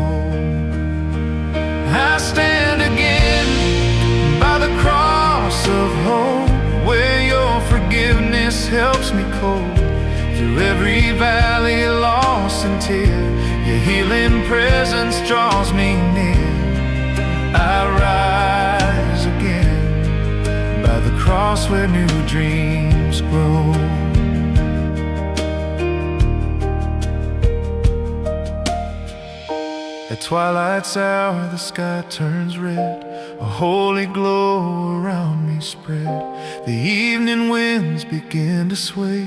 S3: I stand again by the cross of hope, where your forgiveness helps me cope through every valley, loss and tear. Your healing presence draws me near. I rise again by the cross where new dreams grow. At twilight's hour the sky turns red, a holy glow around me spread. The evening winds begin to sway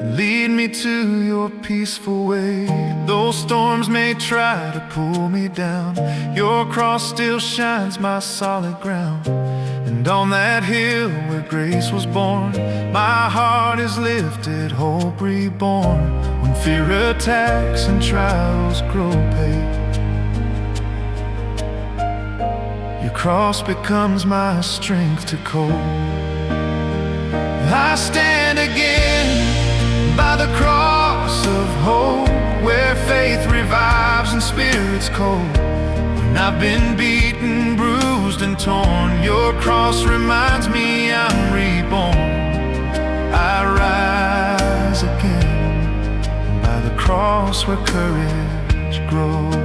S3: and lead me to your peaceful way. Though storms may try to pull me down, your cross still shines my solid ground. And on that hill where grace was born, my heart is lifted, hope reborn. When fear attacks and trials grow pain, your cross becomes my strength to cope. I stand again by the cross of hope, where faith revives and spirit's cold. When I've been beaten, bruised and torn, your cross reminds me I'm reborn. I rise again by the cross where courage grows.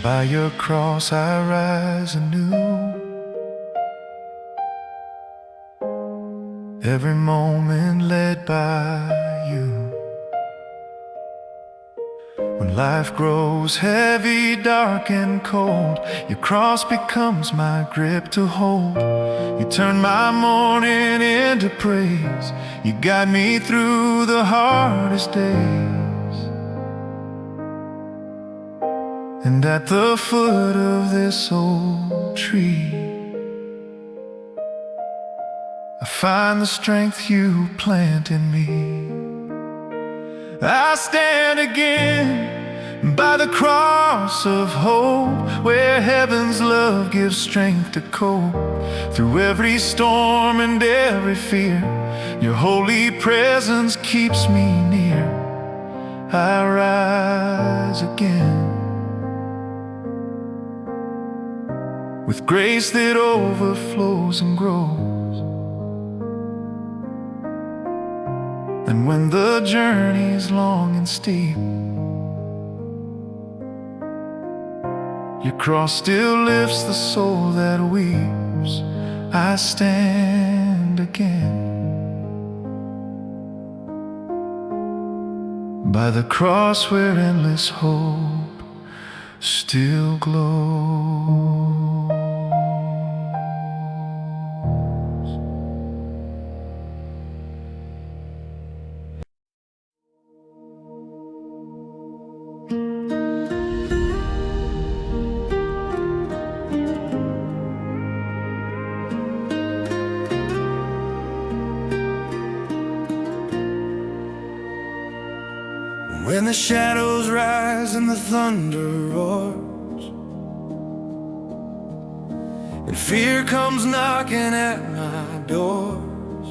S3: By your cross I rise anew, every moment led by you. When life grows heavy, dark and cold, your cross becomes my grip to hold. You turn my mourning into praise, you guide me through the hardest days. And at the foot of this old tree, I find the strength you plant in me. I stand again by the cross of hope, where heaven's love gives strength to cope through every storm and every fear. Your holy presence keeps me near. I rise again with grace that overflows and grows. And when the journey's long and steep, your cross still lifts the soul that weeps. I stand again by the cross where endless hope still glows. When the shadows rise and the thunder roars, and fear comes knocking at my doors,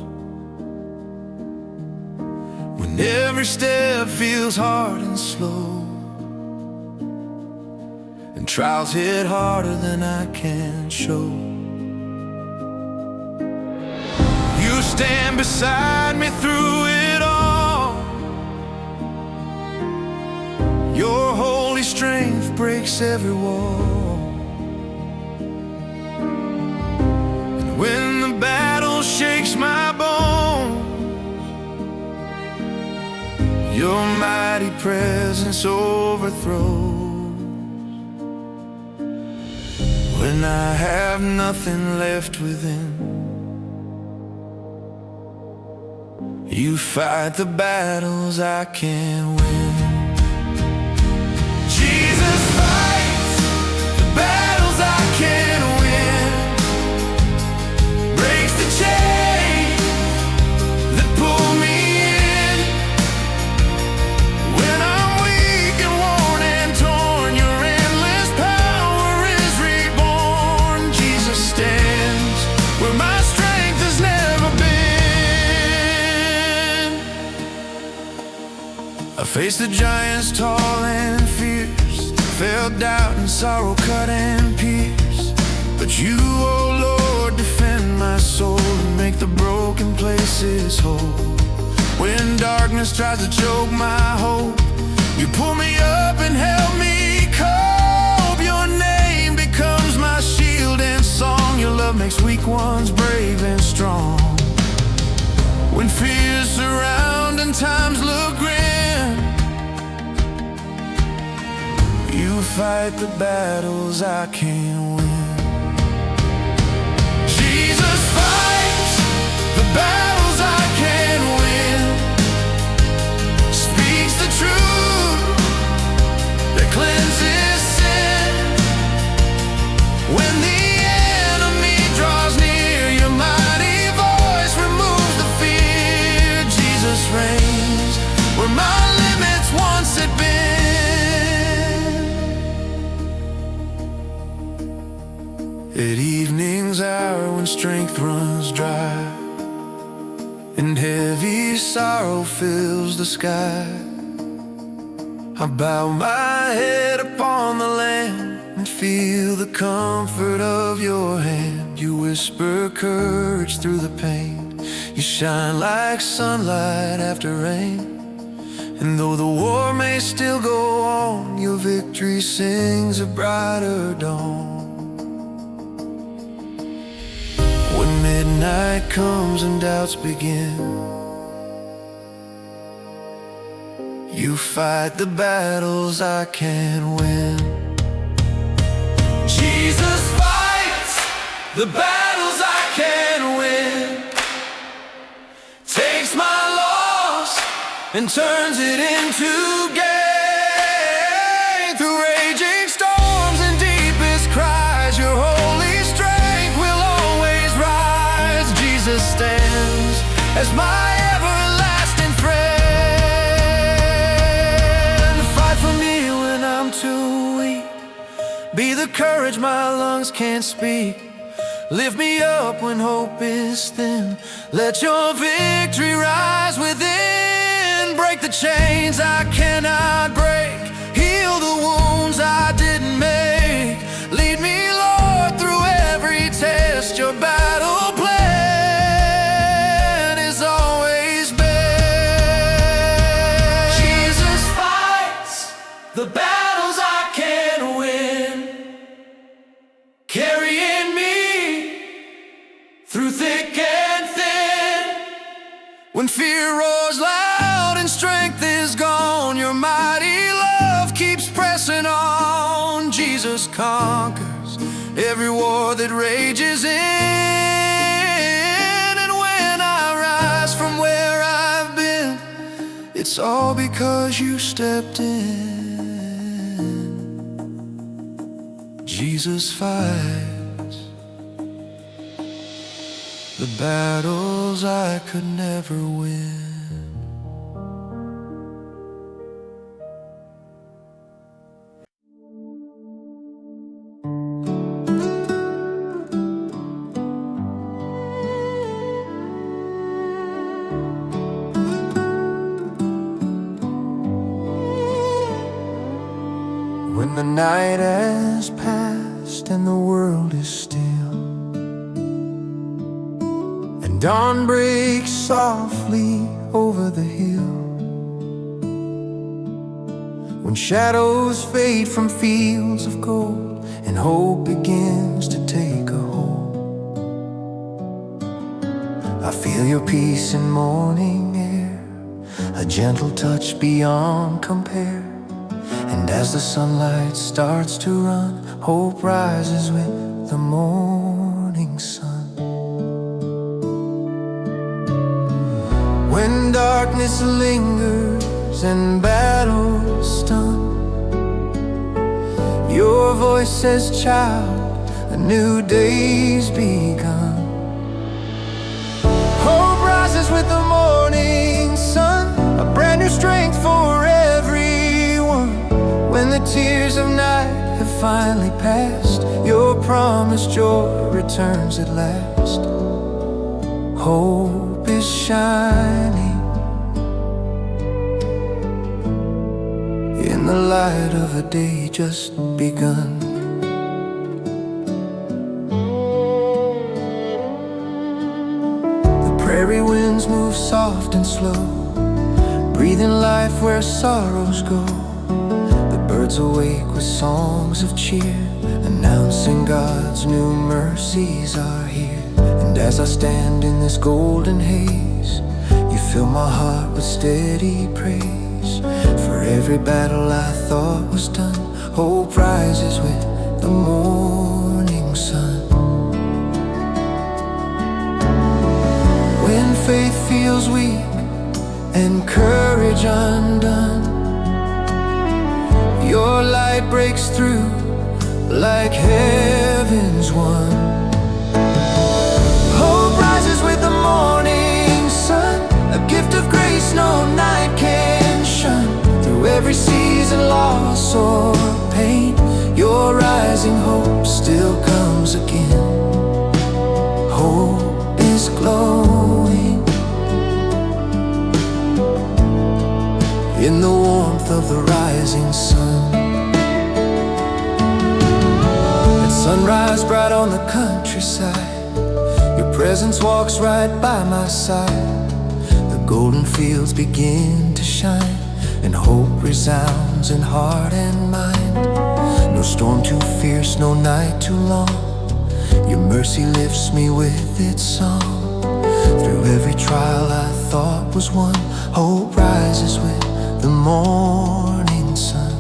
S3: when every step feels hard and slow, and trials hit harder than I can show, you stand beside me through it all. Your holy strength breaks every wall. And when the battle shakes my bones, your mighty presence overthrows. When I have nothing left within. You fight the battles I can't win. Jesus fights the battles I can't win. Breaks the chains that pull me in. When I'm weak and worn and torn, your endless power is reborn. Jesus stands where my strength has never been. I faced the giants tall and fierce, felt doubt and sorrow cut and pierce. But you, oh Lord, defend my soul and make the broken places whole. When darkness tries to choke my hope, you pull me up and help me cope. Your name becomes my shield and song. Your love makes weak ones brave and strong. When fears surround and times look grim, you fight the battles I can't win. Jesus fights the battles I can't win. Speaks the truth that cleanses sin. When the enemy draws near, your mighty voice removes the fear. Jesus reigns where my limits once had been. At evening's hour when strength runs dry and heavy sorrow fills the sky, I bow my head upon the land and feel the comfort of your hand. You whisper courage through the pain. You shine like sunlight after rain. And though the war may still go on, your victory sings a brighter dawn. When midnight comes and doubts begin, you fight the battles I can't win. Jesus fights the battles I can't win. Takes my loss and turns it into gain. Through raging storms and deepest cries, your holy strength will always rise. Jesus stands as my everlasting friend. Fight for me when I'm too weak. Be the courage my lungs can't speak. Lift me up when hope is thin. Let your victory rise within. Break the chains I cannot break. Heal the wounds I didn't make. Lead me, Lord, through every test. Your battle plan is always best. Jesus fights the battles I can't win, carrying me through thick and thin. When fear roars loud and strength is gone, your mighty love keeps pressing on. Jesus conquers every war that rages in. And when I rise from where I've been, it's all because you stepped in. Jesus fights the battles I could never win. When the night has passed and the world is still, and dawn breaks softly over the hill, when shadows fade from fields of gold and hope begins to take a hold, I feel your peace in morning air, a gentle touch beyond compare. And as the sunlight starts to run, hope rises with the morning sun. When darkness lingers and battles stun, your voice says, child, a new day's begun. Hope rises with the morning sun, a brand new strength for everyone. When the tears of night have finally passed, your promised joy returns at last. Hope is shining in the light of a day just begun. The prairie winds move soft and slow, breathing life where sorrows go. The birds awake with songs of cheer, announcing God's new mercies are here. And as I stand in this golden haze, you fill my heart with steady praise. For every battle I thought was done, hope rises with the morning sun. When faith feels weak and courage undone, your light breaks through like heaven's one. Hope rises with the morning sun, a gift of grace no night can shun. Through every season, loss or pain, your rising hope still comes again. Hope is glowing in the warmth of the rising sun. At sunrise bright on the countryside, your presence walks right by my side. The golden fields begin to shine, and hope resounds in heart and mind. No storm too fierce, no night too long, your mercy lifts me with its song. Through every trial I thought was won, hope rises with the morning sun.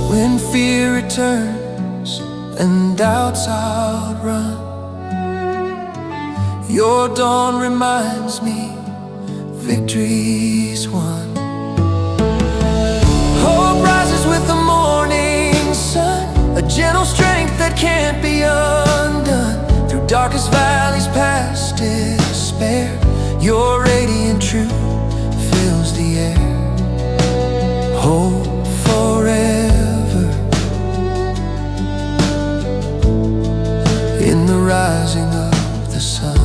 S3: When fear returns and doubts outrun, your dawn reminds me victory's won. Hope rises with the morning sun, a gentle strength that can't be undone. Through darkest valleys past despair, your radiant truth fills the air. Hope forever in the rising of the sun.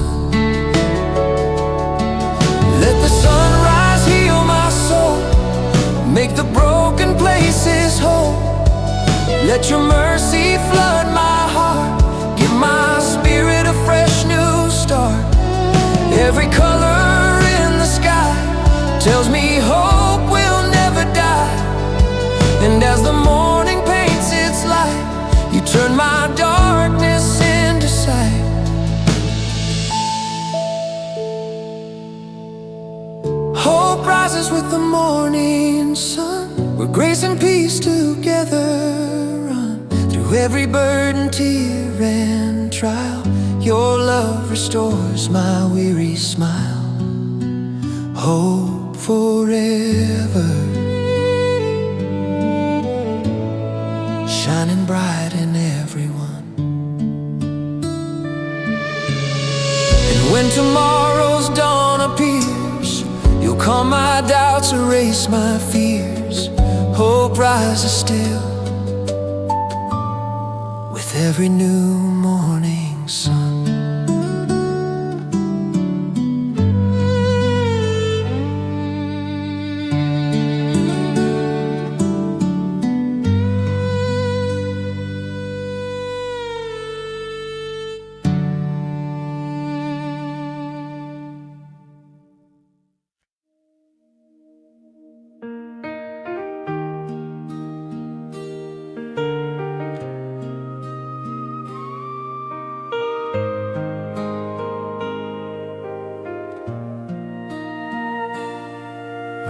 S3: Let the sunrise heal my soul, make the broken places whole. Let your mercy flood my heart, give my spirit a fresh new start. Every color in the sky tells me hope will never die. And as the morning paints its light, you turn my darkness into sight. Hope rises with the morning sun, where grace and peace together run. Through every burden, tear and trial, your love restores my weary smile. Hope forever, shining bright in everyone. And when tomorrow's dawn appears, you'll calm my doubts, erase my fears. Hope rises still with every new morning sun.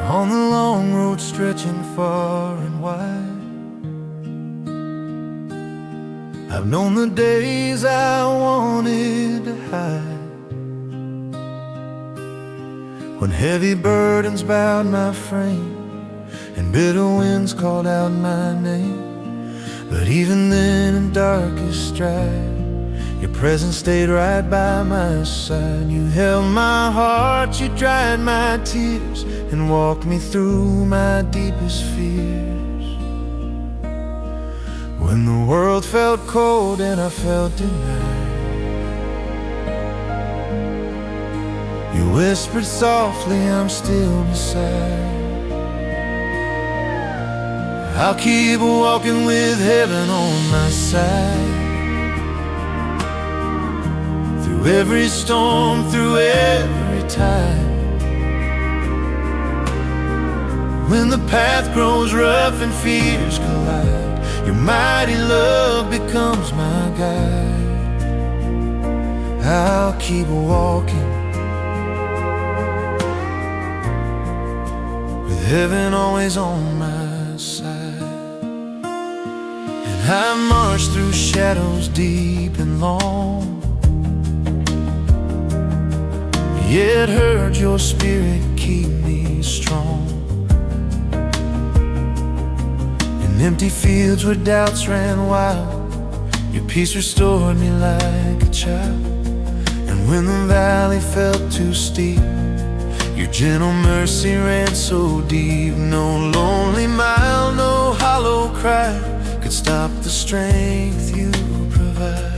S3: On the long road stretching far and wide, I've known the days I wanted to hide, when heavy burdens bowed my frame and bitter winds called out my name. But even then, in darkest stride, your presence stayed right by my side. You held my heart, you dried my tears, and walked me through my deepest fears. When the world felt cold and I felt denied, you whispered softly, I'm still beside. I'll keep walking with heaven on my side, through every storm, through every tide. When the path grows rough and fears collide, your mighty love becomes my guide. I'll keep walking with heaven always on my side. And I march through shadows deep and long, yet heard your spirit keep me strong. In empty fields where doubts ran wild, your peace restored me like a child. And when the valley felt too steep, your gentle mercy ran so deep. No lonely mile, no hollow cry could stop the strength you provide.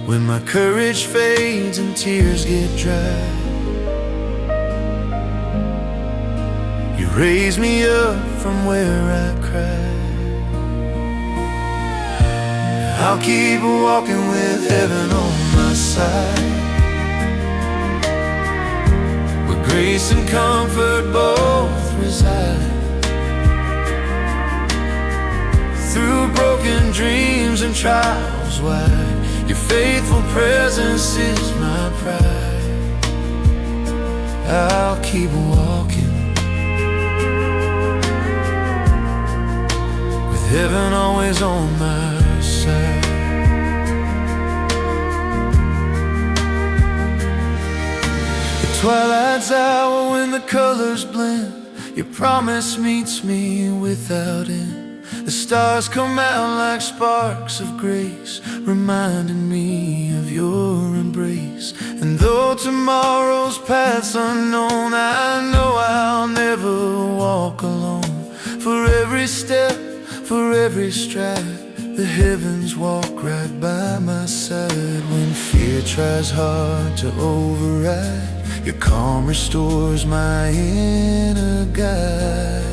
S3: When my courage fades and tears get dry, you raise me up from where I cried. I'll keep walking with heaven on my side, where grace and comfort both reside. Through broken dreams and trials wide, your faithful presence is my pride. I'll keep walking with heaven always on my side. The twilight's hour when the colors blend, your promise meets me without end. The stars come out like sparks of grace, reminding me of your embrace. And though tomorrow's path's unknown, I know I'll never walk alone. For every step, for every stride, the heavens walk right by my side. When fear tries hard to override, your calm restores my inner guide.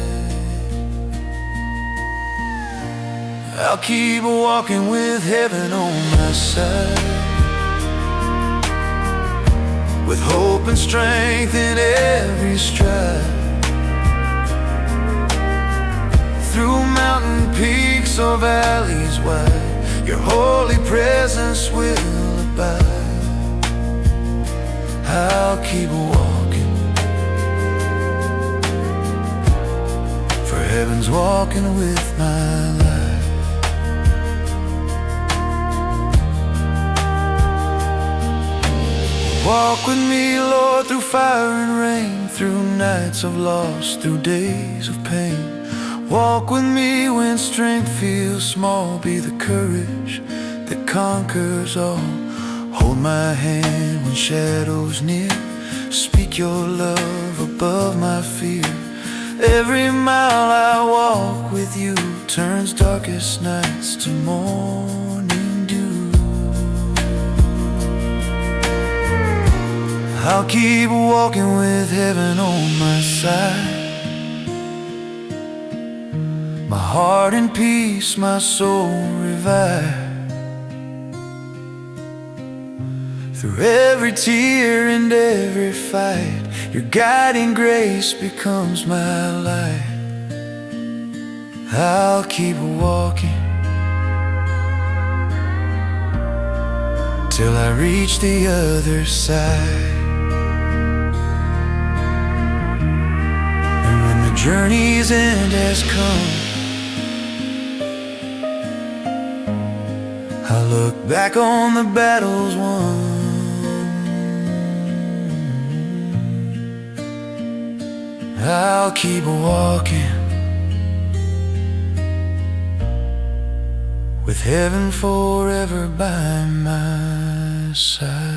S3: I'll keep walking with heaven on my side, with hope and strength in every stride. Through mountain peaks or valleys wide, your holy presence will abide. I'll keep walking, for heaven's walking with my life. Walk with me, Lord, through fire and rain, through nights of loss, through days of pain. Walk with me when strength feels small, be the courage that conquers all. Hold my hand when shadows near, speak your love above my fear. Every mile I walk with you turns darkest nights to morning dew. I'll keep walking with heaven on my side, my heart in peace, my soul revived. Through every tear and every fight, your guiding grace becomes my light. I'll keep walking till I reach the other side. And when the journey's end has come, look back on the battles won. I'll keep walking with heaven forever by my side.